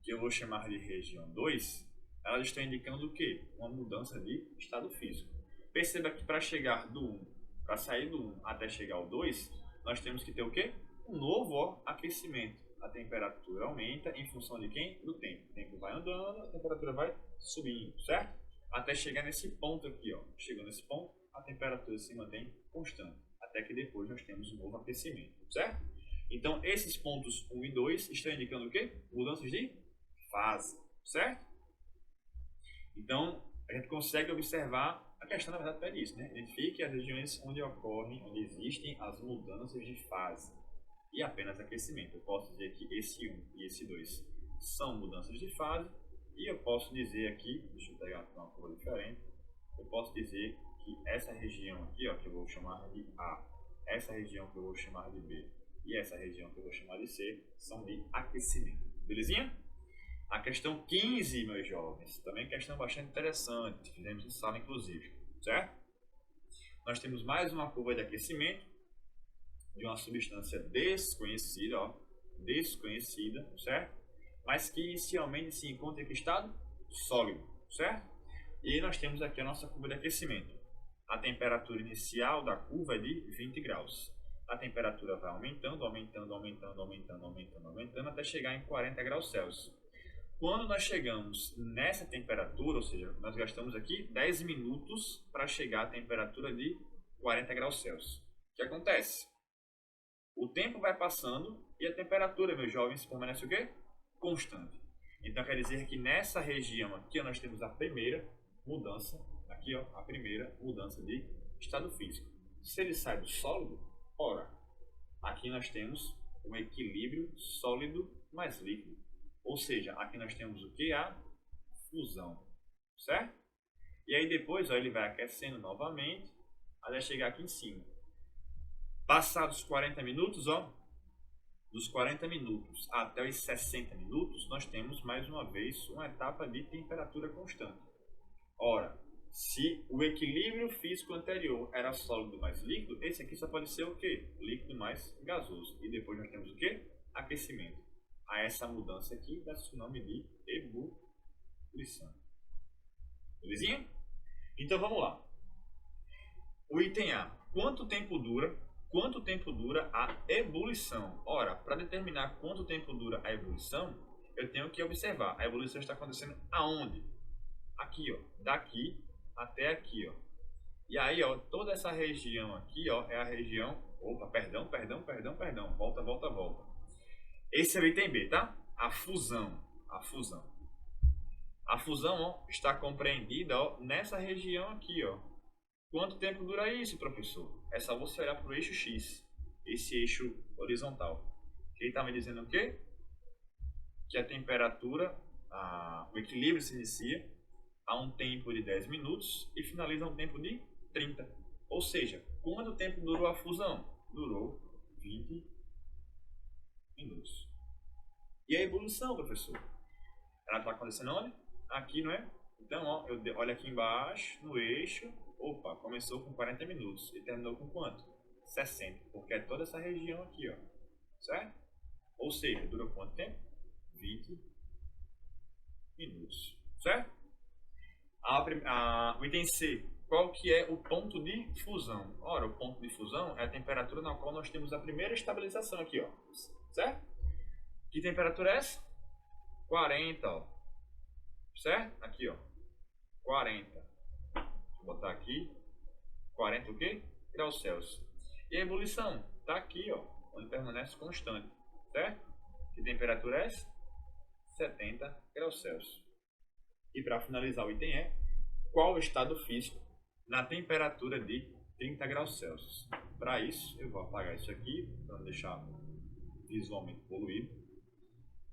[SPEAKER 1] que eu vou chamar de região 2, elas estão indicando o quê? Uma mudança de estado físico. Perceba que para chegar do 1, para sair do 1 até chegar ao 2, nós temos que ter o quê? Um novo, ó, aquecimento. A temperatura aumenta em função de quem? Do tempo. O tempo vai andando, a temperatura vai subindo, certo? Até chegar nesse ponto aqui, ó. Chegando nesse ponto, a temperatura se mantém constante. Até que depois nós temos um novo aquecimento, certo? Então, esses pontos 1 e 2 estão indicando o quê? Mudanças de fase, certo? Então, a gente consegue observar, a questão na verdade é isso, né? Identifique as regiões onde ocorrem, onde existem as mudanças de fase e apenas aquecimento. Eu posso dizer que esse 1 e esse 2 são mudanças de fase e eu posso dizer aqui, deixa eu pegar uma cor diferente, eu posso dizer que essa região aqui, ó, que eu vou chamar de A, essa região que eu vou chamar de B e essa região que eu vou chamar de C são de aquecimento. Belezinha? A questão 15, meus jovens, também questão bastante interessante, fizemos em sala inclusive, certo? Nós temos mais uma curva de aquecimento de uma substância desconhecida, ó, desconhecida, certo? Mas que inicialmente se encontra em que estado? Sólido, certo? E nós temos aqui a nossa curva de aquecimento. A temperatura inicial da curva é de 20 graus. A temperatura vai aumentando, aumentando, aumentando, aumentando, aumentando, aumentando, até chegar em 40 graus Celsius. Quando nós chegamos nessa temperatura, ou seja, nós gastamos aqui 10 minutos para chegar à temperatura de 40 graus Celsius. O que acontece? O tempo vai passando e a temperatura, meus jovens, permanece o quê? Constante. Então quer dizer que nessa região aqui nós temos a primeira mudança, aqui ó, a primeira mudança de estado físico. Se ele sai do sólido, ora, aqui nós temos um equilíbrio sólido mais líquido. Ou seja, aqui nós temos o que? A fusão, certo? E aí depois ó, ele vai aquecendo novamente até chegar aqui em cima. Passados 40 minutos, ó, dos 40 minutos até os 60 minutos, nós temos mais uma vez uma etapa de temperatura constante. Ora, se o equilíbrio físico anterior era sólido mais líquido, esse aqui só pode ser o quê? Líquido mais gasoso. E depois nós temos o quê? Aquecimento. A essa mudança aqui dá-se o nome de ebulição. Belezinha? Então vamos lá. O item A. Quanto tempo dura a ebulição? Ora, para determinar quanto tempo dura a ebulição, eu tenho que observar. A ebulição está acontecendo aonde? Aqui, ó. Daqui até aqui, ó. E aí, ó, toda essa região aqui, ó, é a região... Opa, perdão. Volta. Esse é o item B, tá? A fusão. A fusão, ó, está compreendida, ó, nessa região aqui, ó. Quanto tempo dura isso, professor? É só você olhar para o eixo X, esse eixo horizontal. Ele está me dizendo o quê? Que a temperatura, o equilíbrio se inicia a um tempo de 10 minutos e finaliza a um tempo de 30. Ou seja, quanto tempo durou a fusão? Durou 20 minutos. E a ebulição, professor? Ela está acontecendo onde? Aqui, não é? Então, ó, eu olho aqui embaixo, no eixo. Opa, começou com 40 minutos e terminou com quanto? 60, porque é toda essa região aqui, ó. Certo? Ou seja, durou quanto tempo? 20 minutos. Certo? O item C. Qual que é o ponto de fusão? Ora, o ponto de fusão é a temperatura na qual nós temos a primeira estabilização aqui, ó. Certo? Que temperatura é essa? 40, ó. Certo? Aqui, ó. 40. Vou botar aqui. 40 o quê? Graus Celsius. E a ebulição? Tá aqui, ó. onde permanece constante, certo? Que temperatura é essa? 70 graus Celsius. E para finalizar o item é, qual o estado físico na temperatura de 30 graus Celsius? Para isso, eu vou apagar isso aqui, para não deixar visualmente poluído.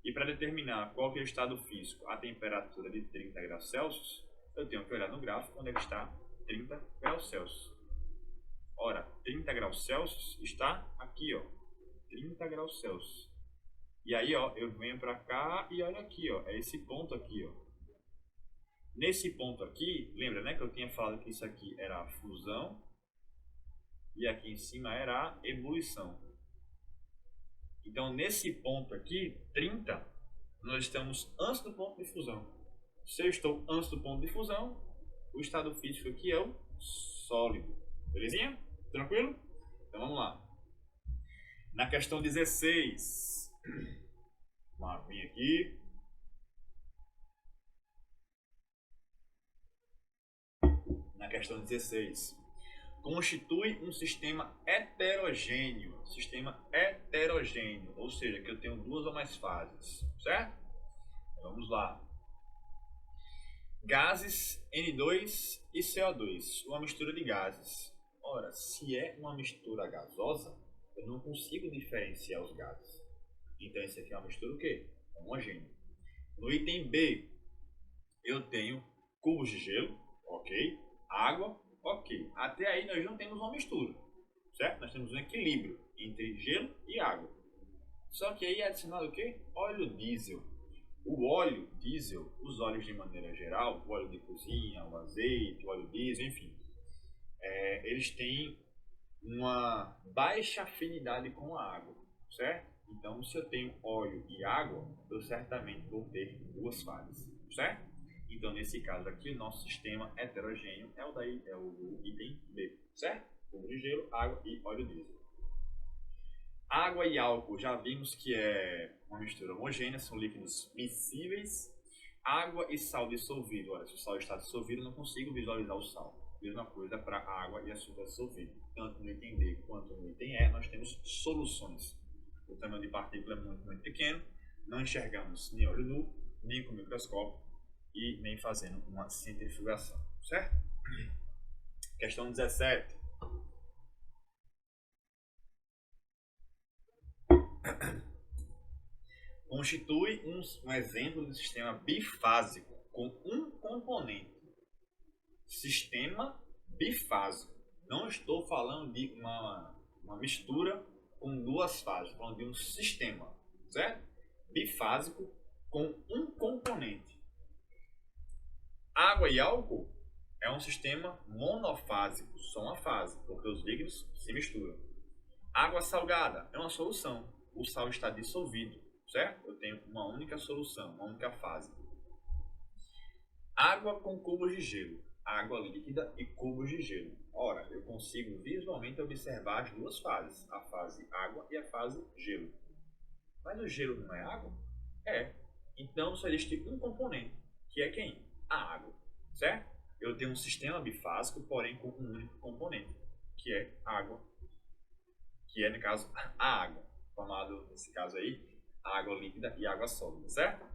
[SPEAKER 1] E para determinar qual que é o estado físico a temperatura de 30 graus Celsius, eu tenho que olhar no gráfico onde é que está 30 graus Celsius. Ora, 30 graus Celsius está aqui, ó, 30 graus Celsius. E aí, ó, eu venho para cá e olha aqui, ó, é esse ponto aqui, ó. Nesse ponto aqui, lembra, né, que eu tinha falado que isso aqui era a fusão e aqui em cima era a ebulição. Então, nesse ponto aqui, 30, nós estamos antes do ponto de fusão. Se eu estou antes do ponto de fusão, o estado físico aqui é o sólido. Belezinha? Tranquilo? Então, vamos lá. Na questão 16, uma aguinha aqui. Na questão 16, constitui um sistema heterogêneo. Sistema heterogêneo, ou seja, que eu tenho duas ou mais fases, certo? Vamos lá. Gases N2 e CO2, uma mistura de gases. Ora, se é uma mistura gasosa, eu não consigo diferenciar os gases. Então, esse aqui é uma mistura o quê? Homogênea. No item B, eu tenho cubos de gelo, ok? Água, ok. Até aí nós não temos uma mistura, certo? Nós temos um equilíbrio entre gelo e água. Só que aí é adicionado o quê? Óleo diesel. O óleo diesel, os óleos de maneira geral, o óleo de cozinha, o azeite, o óleo diesel, enfim, eles têm uma baixa afinidade com a água, certo? Então, se eu tenho óleo e água, eu certamente vou ter duas fases, certo? Então, nesse caso aqui, o nosso sistema heterogêneo é o item B, certo? Cubo de gelo, água e óleo diesel. Água e álcool, já vimos que é uma mistura homogênea, são líquidos miscíveis. Água e sal dissolvido. Olha, se o sal está dissolvido, eu não consigo visualizar o sal. Mesma coisa para água e açúcar dissolvido. Tanto no item D quanto no item E, nós temos soluções. O tamanho de partícula é muito, muito pequeno. Não enxergamos nem olho nu, nem com microscópio e nem fazendo uma centrifugação. Certo? Questão 17. Constitui um exemplo de sistema bifásico com um componente. Sistema bifásico. Não estou falando de uma mistura com duas fases, estou falando de um sistema, certo? Bifásico com um componente. Água e álcool é um sistema monofásico, só uma fase, porque os líquidos se misturam. Água salgada é uma solução, o sal está dissolvido, certo? Eu tenho uma única solução, uma única fase. Água com cubos de gelo, água líquida e cubos de gelo. Ora, eu consigo visualmente observar as duas fases, a fase água e a fase gelo. Mas o gelo não é água? É. Então só existe um componente, que é quem? A água, certo? Eu tenho um sistema bifásico, porém com um único componente, que é água, que é, no caso, a água, formado, nesse caso aí, água líquida e água sólida, certo?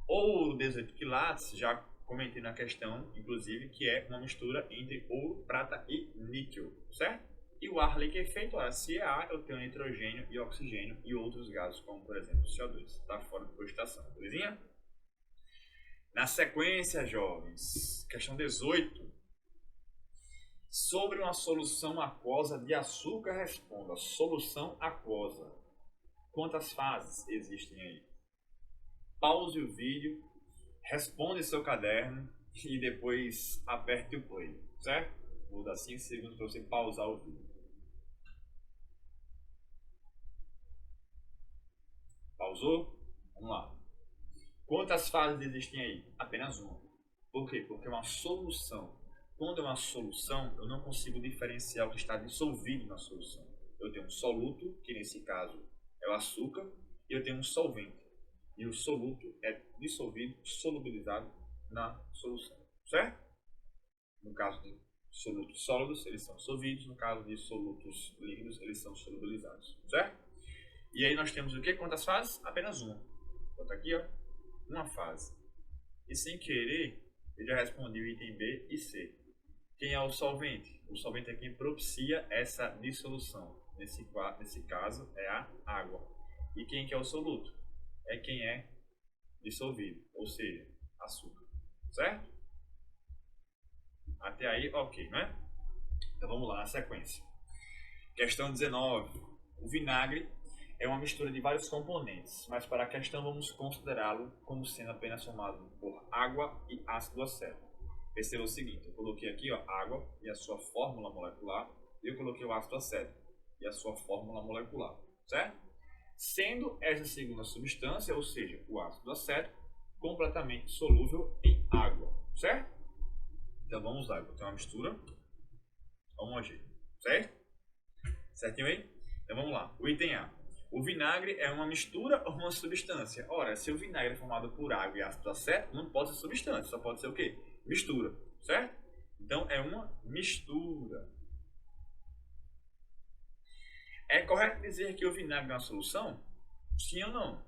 [SPEAKER 1] Ou 18 quilates, já comentei na questão, inclusive, que é uma mistura entre ouro, prata e níquel, certo? E o ar liquefeito, se é ar, eu tenho nitrogênio e oxigênio e outros gases, como por exemplo o CO2, está fora de cogitação, belezinha? Na sequência, jovens, questão 18. Sobre uma solução aquosa de açúcar, responda. Solução aquosa. Quantas fases existem aí? Pause o vídeo, responde seu caderno e depois aperte o play, certo? Vou dar 5 segundos para você pausar o vídeo. Pausou? Vamos lá. Quantas fases existem aí? Apenas uma. Por quê? Porque é uma solução. Quando é uma solução, eu não consigo diferenciar o que está dissolvido na solução. Eu tenho um soluto, que nesse caso é o açúcar, e eu tenho um solvente. E o soluto é dissolvido, solubilizado na solução, certo? No caso de solutos sólidos, eles são dissolvidos. No caso de solutos líquidos, eles são solubilizados, certo? E aí nós temos o quê? Quantas fases? Apenas uma. Vou botar aqui, ó, uma fase. E sem querer, eu já respondi o item B e C. Quem é o solvente? O solvente é quem propicia essa dissolução. Nesse caso, é a água. E quem que é o soluto? É quem é dissolvido, ou seja, açúcar. Certo? Até aí, ok, né? Então vamos lá, na sequência. Questão 19. O vinagre é uma mistura de vários componentes, mas para a questão vamos considerá-lo como sendo apenas formado por água e ácido acético. Perceba o seguinte, eu coloquei aqui, ó, água e a sua fórmula molecular, e eu coloquei o ácido acético e a sua fórmula molecular, certo? Sendo essa segunda substância, ou seja, o ácido acético, completamente solúvel em água, certo? Então vamos lá, eu vou ter uma mistura homogênea, certo? Certinho aí? Então vamos lá, o item A. O vinagre é uma mistura ou uma substância? Ora, se o vinagre é formado por água e ácido acético, não pode ser substância, só pode ser o quê? Mistura, certo? Então é uma mistura. É correto dizer que o vinagre é uma solução? Sim ou não?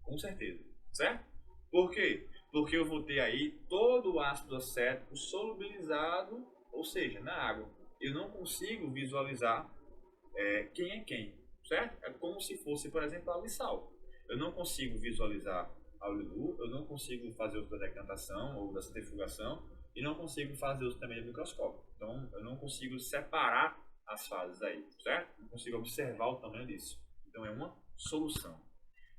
[SPEAKER 1] Com certeza, certo? Por quê? Porque eu vou ter aí todo o ácido acético solubilizado, ou seja, na água. Eu não consigo visualizar quem é quem, certo? É como se fosse, por exemplo, água e sal. Eu não consigo visualizar a Lulu, eu não consigo fazer uso da decantação ou da centrifugação e não consigo fazer uso também do microscópio. Então, eu não consigo separar as fases aí, certo? Não consigo observar o tamanho disso. Então, é uma solução.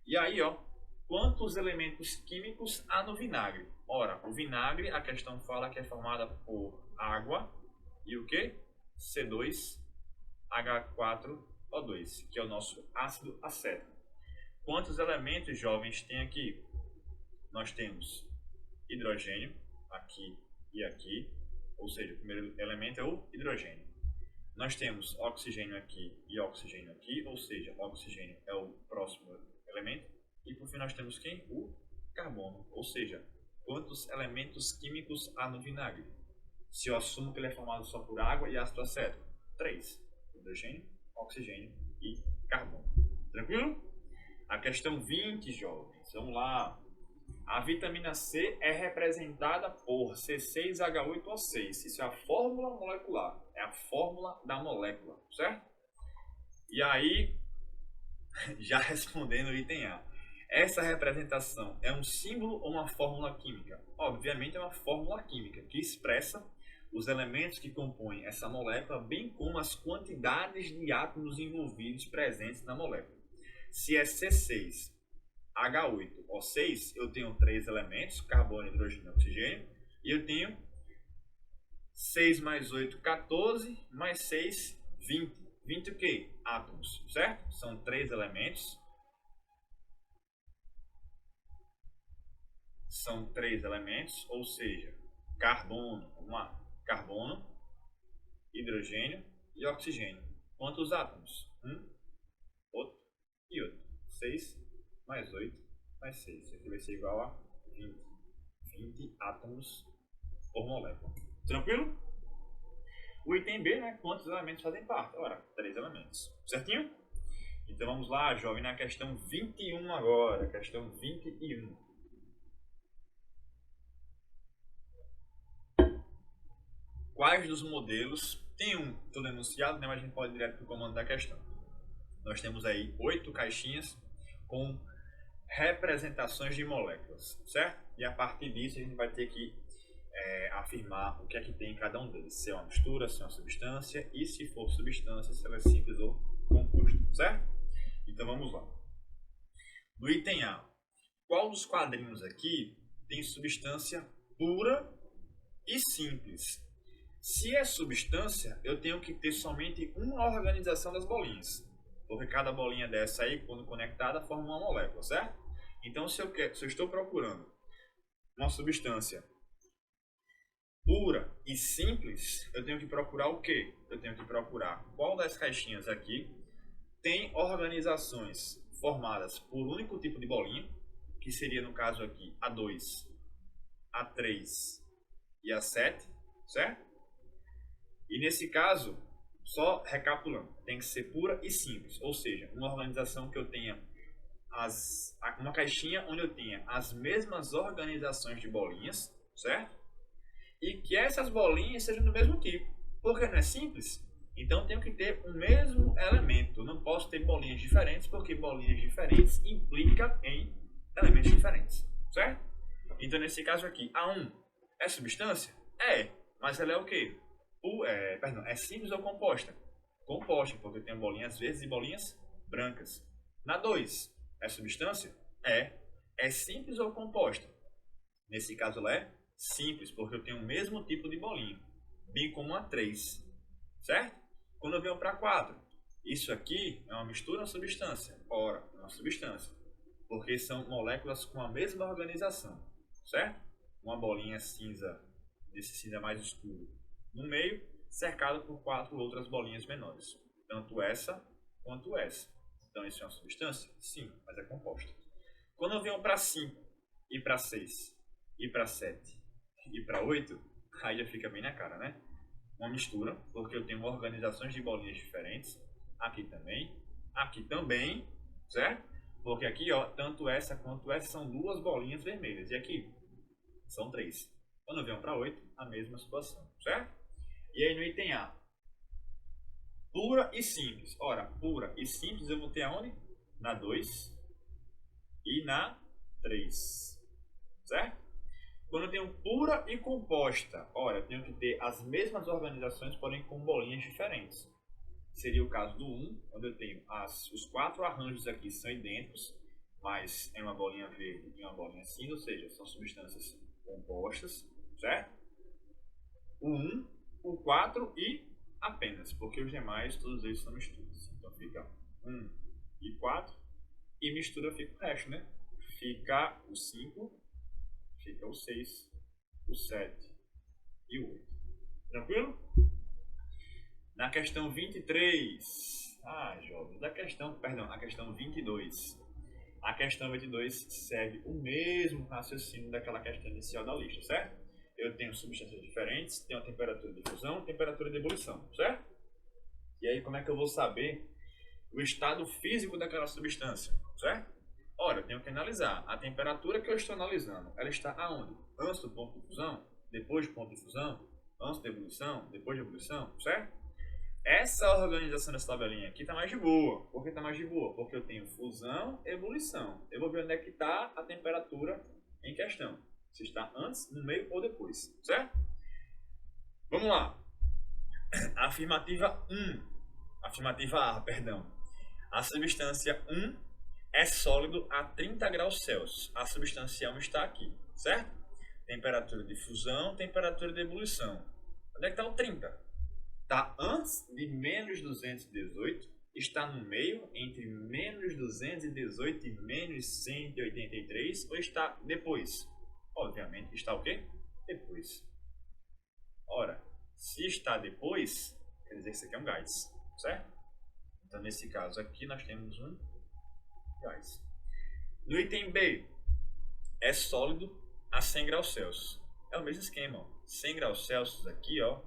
[SPEAKER 1] E aí, ó, quantos elementos químicos há no vinagre? Ora, o vinagre, a questão fala que é formada por água e o que? C2H4O2, que é o nosso ácido acético. Quantos elementos, jovens, tem aqui? Nós temos hidrogênio aqui e aqui, ou seja, o primeiro elemento é o hidrogênio. Nós temos oxigênio aqui e oxigênio aqui, ou seja, oxigênio é o próximo elemento. E por fim nós temos quem? O carbono, ou seja, quantos elementos químicos há no vinagre? Se eu assumo que ele é formado só por água e ácido acético, 3. Hidrogênio, oxigênio e carbono. Tranquilo? A questão 20, jovens. Vamos lá. A vitamina C é representada por C6H8O6. Isso é a fórmula molecular. É a fórmula da molécula, certo? E aí, já respondendo o item A. Essa representação é um símbolo ou uma fórmula química? Obviamente é uma fórmula química que expressa os elementos que compõem essa molécula, bem como as quantidades de átomos envolvidos presentes na molécula. Se é C6H8O6, eu tenho 3 elementos, carbono, hidrogênio e oxigênio, e eu tenho 6 mais 8, 14, mais 6, 20. 20 o quê? Átomos, certo? São 3 elementos. São 3 elementos, ou seja, carbono, vamos lá, carbono, hidrogênio e oxigênio. Quantos átomos? Um, outro e outro. 6 mais 8 mais 6. Isso aqui vai ser igual a 20. 20 átomos por molécula. Tranquilo? O item B, né? Quantos elementos fazem parte? Ora, 3 elementos. Certinho? Então vamos lá, jovem, na questão 21 agora. Questão 21. Quais dos modelos, tem um todo enunciado, né, mas a gente pode ir direto para o comando da questão. Nós temos aí 8 caixinhas com representações de moléculas, certo? E a partir disso a gente vai ter que afirmar o que é que tem em cada um deles. Se é uma mistura, se é uma substância e se for substância, se ela é simples ou composto, certo? Então vamos lá. No item A, qual dos quadrinhos aqui tem substância pura e simples? Se é substância, eu tenho que ter somente uma organização das bolinhas. Porque cada bolinha dessa aí, quando conectada, forma uma molécula, certo? Então, se eu estou procurando uma substância pura e simples, eu tenho que procurar o quê? Eu tenho que procurar qual das caixinhas aqui tem organizações formadas por um único tipo de bolinha, que seria, no caso aqui, A2, A3 e A7, certo? E nesse caso, Só recapitulando, tem que ser pura e simples, ou seja, uma organização que eu tenha uma caixinha onde eu tenha as mesmas organizações de bolinhas, certo? E que essas bolinhas sejam do mesmo tipo. Porque não é simples? Então tenho que ter o mesmo elemento. Não posso ter bolinhas diferentes, porque bolinhas diferentes implica em elementos diferentes, certo? Então nesse caso aqui, A1 é substância? É, mas ela é o quê? É simples ou composta? Composta, porque eu tenho bolinhas verdes e bolinhas brancas. Na 2, é substância? É. É simples ou composta? Nesse caso ela é simples, porque eu tenho o mesmo tipo de bolinha. Bem como a 3, certo? Quando eu venho para 4, isso aqui é uma mistura ou substância? Ora, é uma substância, porque são moléculas com a mesma organização, certo? Uma bolinha cinza, desse cinza mais escuro, no meio, cercado por 4 outras bolinhas menores, tanto essa quanto essa. Então isso é uma substância? Sim, mas é composta. Quando eu venho para 5, e para 6, e para 7, e para 8, aí já fica bem na cara, né? Uma mistura, porque eu tenho organizações de bolinhas diferentes, aqui também, certo? Porque aqui, ó, tanto essa quanto essa são duas bolinhas vermelhas, e aqui são 3. Quando eu venho para 8, a mesma situação, certo? E aí no item A, pura e simples. Ora, pura e simples eu vou ter aonde? Na 2 e na 3, certo? Quando eu tenho pura e composta, ora, eu tenho que ter as mesmas organizações, porém com bolinhas diferentes. Seria o caso do 1, onde eu tenho os 4 arranjos aqui são idênticos, mas é uma bolinha verde e uma bolinha cinza, ou seja, são substâncias compostas, certo? O 1, o 4 e apenas, porque os demais, todos eles são misturas. Então fica 1 e 4, e mistura fica o resto, né? Fica o 5, fica o 6, o 7 e o 8. Tranquilo? Na questão 23, jovens, a questão 22. A questão 22 segue o mesmo raciocínio daquela questão inicial da lista, certo? Eu tenho substâncias diferentes, tenho a temperatura de fusão, temperatura de ebulição, certo? E aí como é que eu vou saber o estado físico daquela substância, certo? Ora, eu tenho que analisar a temperatura que eu estou analisando. Ela está aonde? Antes do ponto de fusão? Depois do ponto de fusão? Antes da ebulição? Depois da ebulição? Certo? Essa organização dessa tabelinha aqui está mais de boa. Por que está mais de boa? Porque eu tenho fusão e ebulição. Eu vou ver onde é que está a temperatura em questão. Se está antes, no meio ou depois. Certo? Vamos lá. Afirmativa 1. Afirmativa A, perdão. A substância 1 é sólido a 30 graus Celsius. A substância 1 está aqui, certo? Temperatura de fusão, temperatura de ebulição. Onde é que está o 30? Está antes de menos 218, está no meio entre menos 218 e menos 183, ou está depois? Obviamente está o quê? Depois. Ora, se está depois, quer dizer que isso aqui é um gás, certo? Então nesse caso aqui nós temos um gás. No item B, é sólido a 100 graus Celsius. É o mesmo esquema, ó. 100 graus Celsius aqui, ó,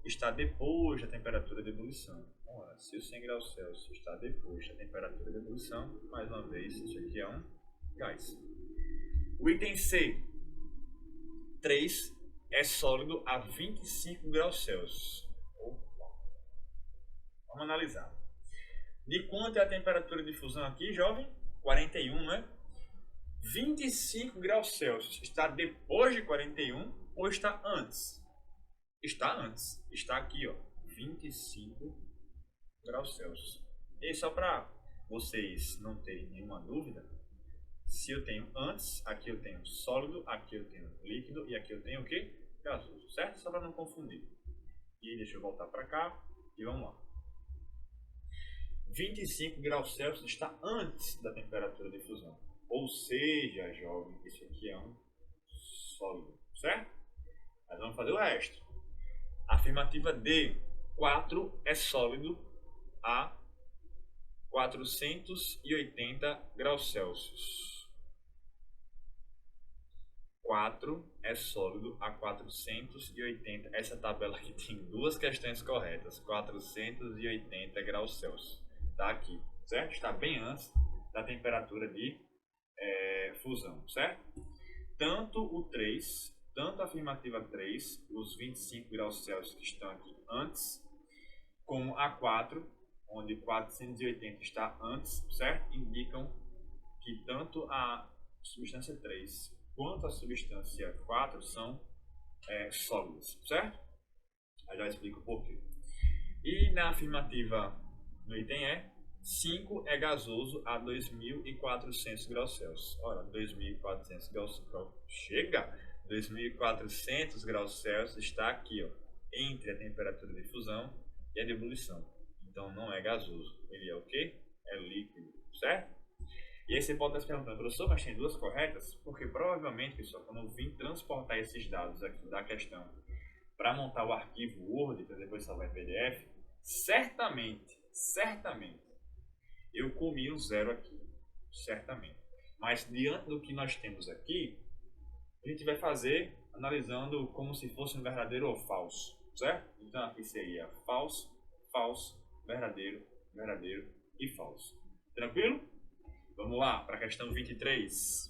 [SPEAKER 1] está depois da temperatura de ebulição. Ora, se o 100 graus Celsius está depois da temperatura de ebulição, mais uma vez, isso aqui é um gás. O item C, 3, é sólido a 25 graus Celsius. Opa. Vamos analisar. De quanto é a temperatura de fusão aqui, jovem? 41, né? 25 graus Celsius está depois de 41 ou está antes? Está antes. Está aqui, ó, 25 graus Celsius. E só para vocês não terem nenhuma dúvida, se eu tenho antes, aqui eu tenho sólido, aqui eu tenho líquido e aqui eu tenho o quê? Gasoso, certo? Só para não confundir. E deixa eu voltar para cá e vamos lá. 25 graus Celsius está antes da temperatura de fusão. Ou seja, jovem, isso aqui é um sólido, certo? Mas vamos fazer o resto. Afirmativa D, 4 é sólido a 480 graus Celsius. A4 é sólido a 480. Essa tabela aqui tem duas questões corretas. 480 graus Celsius. Tá aqui, certo? Está bem antes da temperatura de fusão, certo? Tanto o 3, tanto a afirmativa 3, os 25 graus Celsius que estão aqui antes, como a 4, onde 480 está antes, certo? Indicam que tanto a substância 3 quanto a substância 4 são sólidas, certo? Eu já explico o porquê. E na afirmativa, no item E, 5 é gasoso a 2.400 graus Celsius. Ora, 2.400 graus Celsius. Chega! 2.400 graus Celsius está aqui, ó, entre a temperatura de fusão e a de ebulição. Então não é gasoso. Ele é o quê? É líquido, certo? E aí você pode estar se perguntando, professor, mas tem duas corretas? Porque provavelmente, pessoal, quando eu vim transportar esses dados aqui da questão para montar o arquivo Word, para depois salvar em PDF, certamente, eu comi um zero aqui, certamente. Mas diante do que nós temos aqui, a gente vai fazer analisando como se fosse um verdadeiro ou falso, certo? Então aqui seria falso, falso, verdadeiro, verdadeiro e falso. Tranquilo? Vamos lá para a questão 23.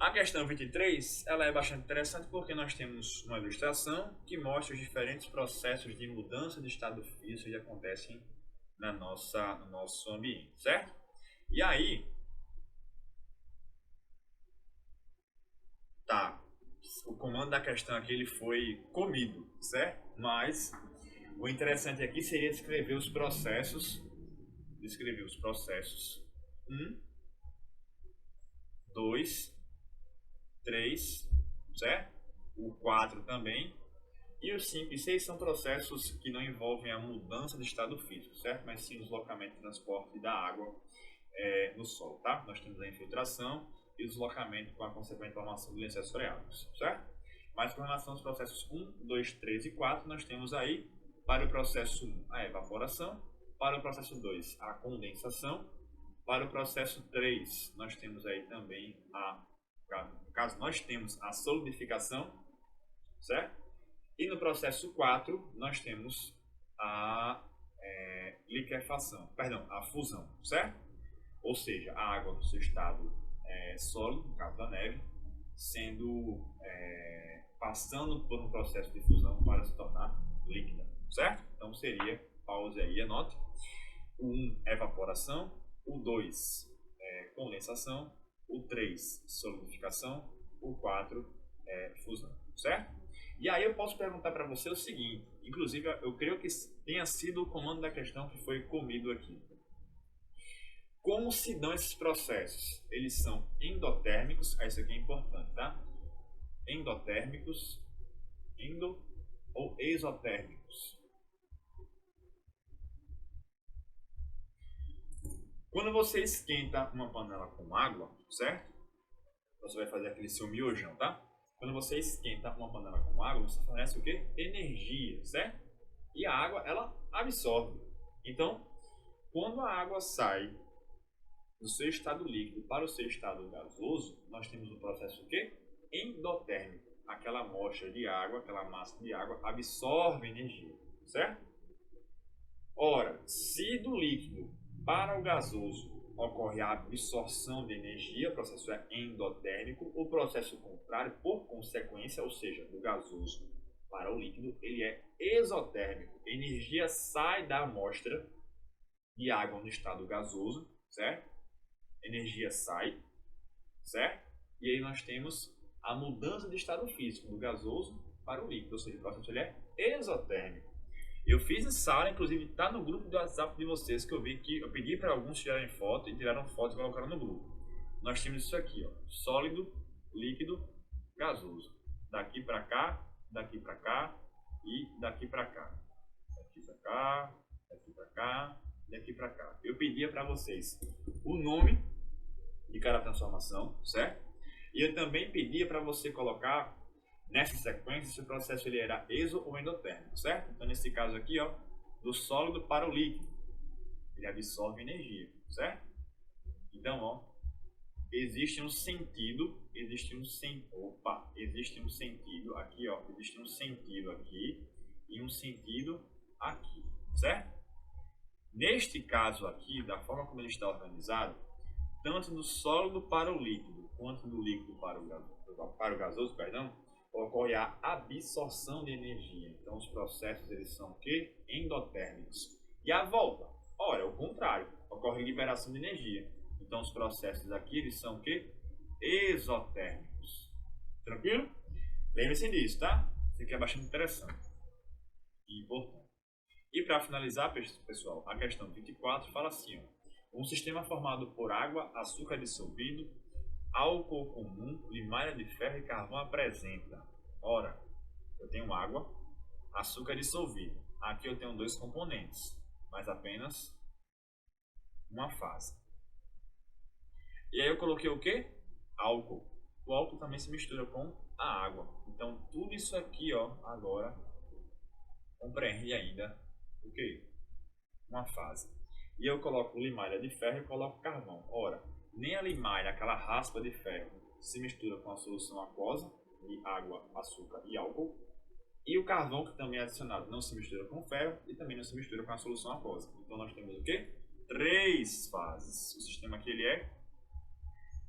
[SPEAKER 1] A questão 23 ela é bastante interessante porque nós temos uma ilustração que mostra os diferentes processos de mudança de estado físico que acontecem no nosso ambiente, certo? E aí, tá, o comando da questão aqui ele foi comido, certo? Mas o interessante aqui seria descrever os processos. 1, 2, 3, certo? O 4 também. E os 5 e 6 são processos que não envolvem a mudança de estado físico, certo? Mas sim o deslocamento e transporte da água no solo, tá? Nós temos a infiltração e o deslocamento com a consequente formação de lençóis freáticos, certo? Mas com relação aos processos 1, 2, 3 e 4, nós temos aí, para o processo 1, a evaporação, para o processo 2, a condensação, para o processo 3, nós temos aí também no caso, nós temos a solidificação, certo? E no processo 4, nós temos a a fusão, certo? Ou seja, a água no seu estado sólido, no caso da neve, passando por um processo de fusão para se tornar líquida, certo? Então seria, pause aí e anote, o 1 evaporação, o 2 condensação, o 3 solidificação, o 4 fusão, certo? E aí eu posso perguntar para você o seguinte, inclusive eu creio que tenha sido o comando da questão que foi comido aqui. Como se dão esses processos? Eles são endotérmicos, isso aqui é importante, tá? Endotérmicos, ou exotérmicos. Quando você esquenta uma panela com água, certo? Você vai fazer aquele seu miojão, tá? Quando você esquenta uma panela com água, você fornece o quê? Energia, certo? E a água, ela absorve. Então, quando a água sai do seu estado líquido para o seu estado gasoso, nós temos o processo o quê? Endotérmico. Aquela amostra de água, aquela massa de água absorve energia, certo? Ora, se do líquido para o gasoso ocorre a absorção de energia, o processo é endotérmico. O processo contrário, por consequência, ou seja, do gasoso para o líquido, ele é exotérmico. Energia sai da amostra de água no estado gasoso, certo? Energia sai, certo? E aí nós temos a mudança de estado físico do gasoso para o líquido, ou seja, o processo ele é exotérmico. Eu fiz essa aula, inclusive está no grupo do WhatsApp de vocês, que eu vi que eu pedi para alguns tirarem foto e tiraram foto e colocaram no grupo. Nós temos isso aqui, ó, sólido, líquido, gasoso. Daqui para cá e daqui para cá. Daqui para cá, daqui para cá, daqui para cá. Eu pedia para vocês o nome de cada transformação, certo? E eu também pedia para você colocar nessa sequência se o processo ele era exo ou endotérmico, certo? Então nesse caso aqui, ó, do sólido para o líquido, ele absorve energia, certo? Então, ó, existe um sentido aqui, ó, existe um sentido aqui e um sentido aqui, certo? Neste caso aqui, da forma como ele está organizado, tanto do sólido para o líquido, quanto do líquido para o gasoso, perdão, ocorre a absorção de energia. Então, os processos eles são o quê? Endotérmicos. E a volta? Ora, é o contrário, ocorre liberação de energia. Então, os processos aqui eles são o quê? Exotérmicos. Tranquilo? Lembre-se disso, tá? Isso aqui é bastante interessante e importante. E para finalizar, pessoal, a questão 24 fala assim, ó, um sistema formado por água, açúcar dissolvido, álcool comum, limalha de ferro e carvão apresenta. Ora, eu tenho água, açúcar dissolvido. Aqui eu tenho dois componentes, mas apenas uma fase. E aí eu coloquei o que? Álcool. O álcool também se mistura com a água. Então tudo isso aqui, ó, agora compreende ainda o que? Uma fase. E eu coloco limalha de ferro e coloco carvão. Ora, nem a limalha, aquela raspa de ferro, se mistura com a solução aquosa, de água, açúcar e álcool. E o carvão, que também é adicionado, não se mistura com ferro e também não se mistura com a solução aquosa. Então nós temos o que? 3 fases. O sistema aqui ele é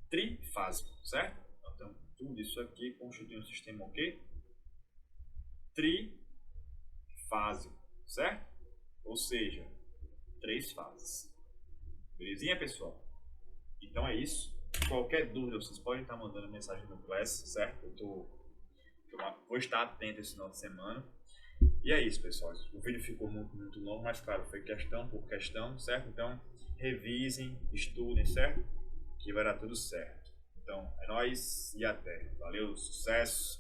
[SPEAKER 1] trifásico, certo? Então tudo isso aqui constitui um sistema o quê? Trifásico, certo? Ou seja, 3 fases. Belezinha, pessoal? Então é isso. Qualquer dúvida, vocês podem estar mandando mensagem no Class, certo? Vou estar atento esse final de semana. E é isso, pessoal. O vídeo ficou muito longo, mas claro, foi questão por questão, certo? Então, revisem, estudem, certo? Que vai dar tudo certo. Então, é nóis e até. Valeu, sucesso!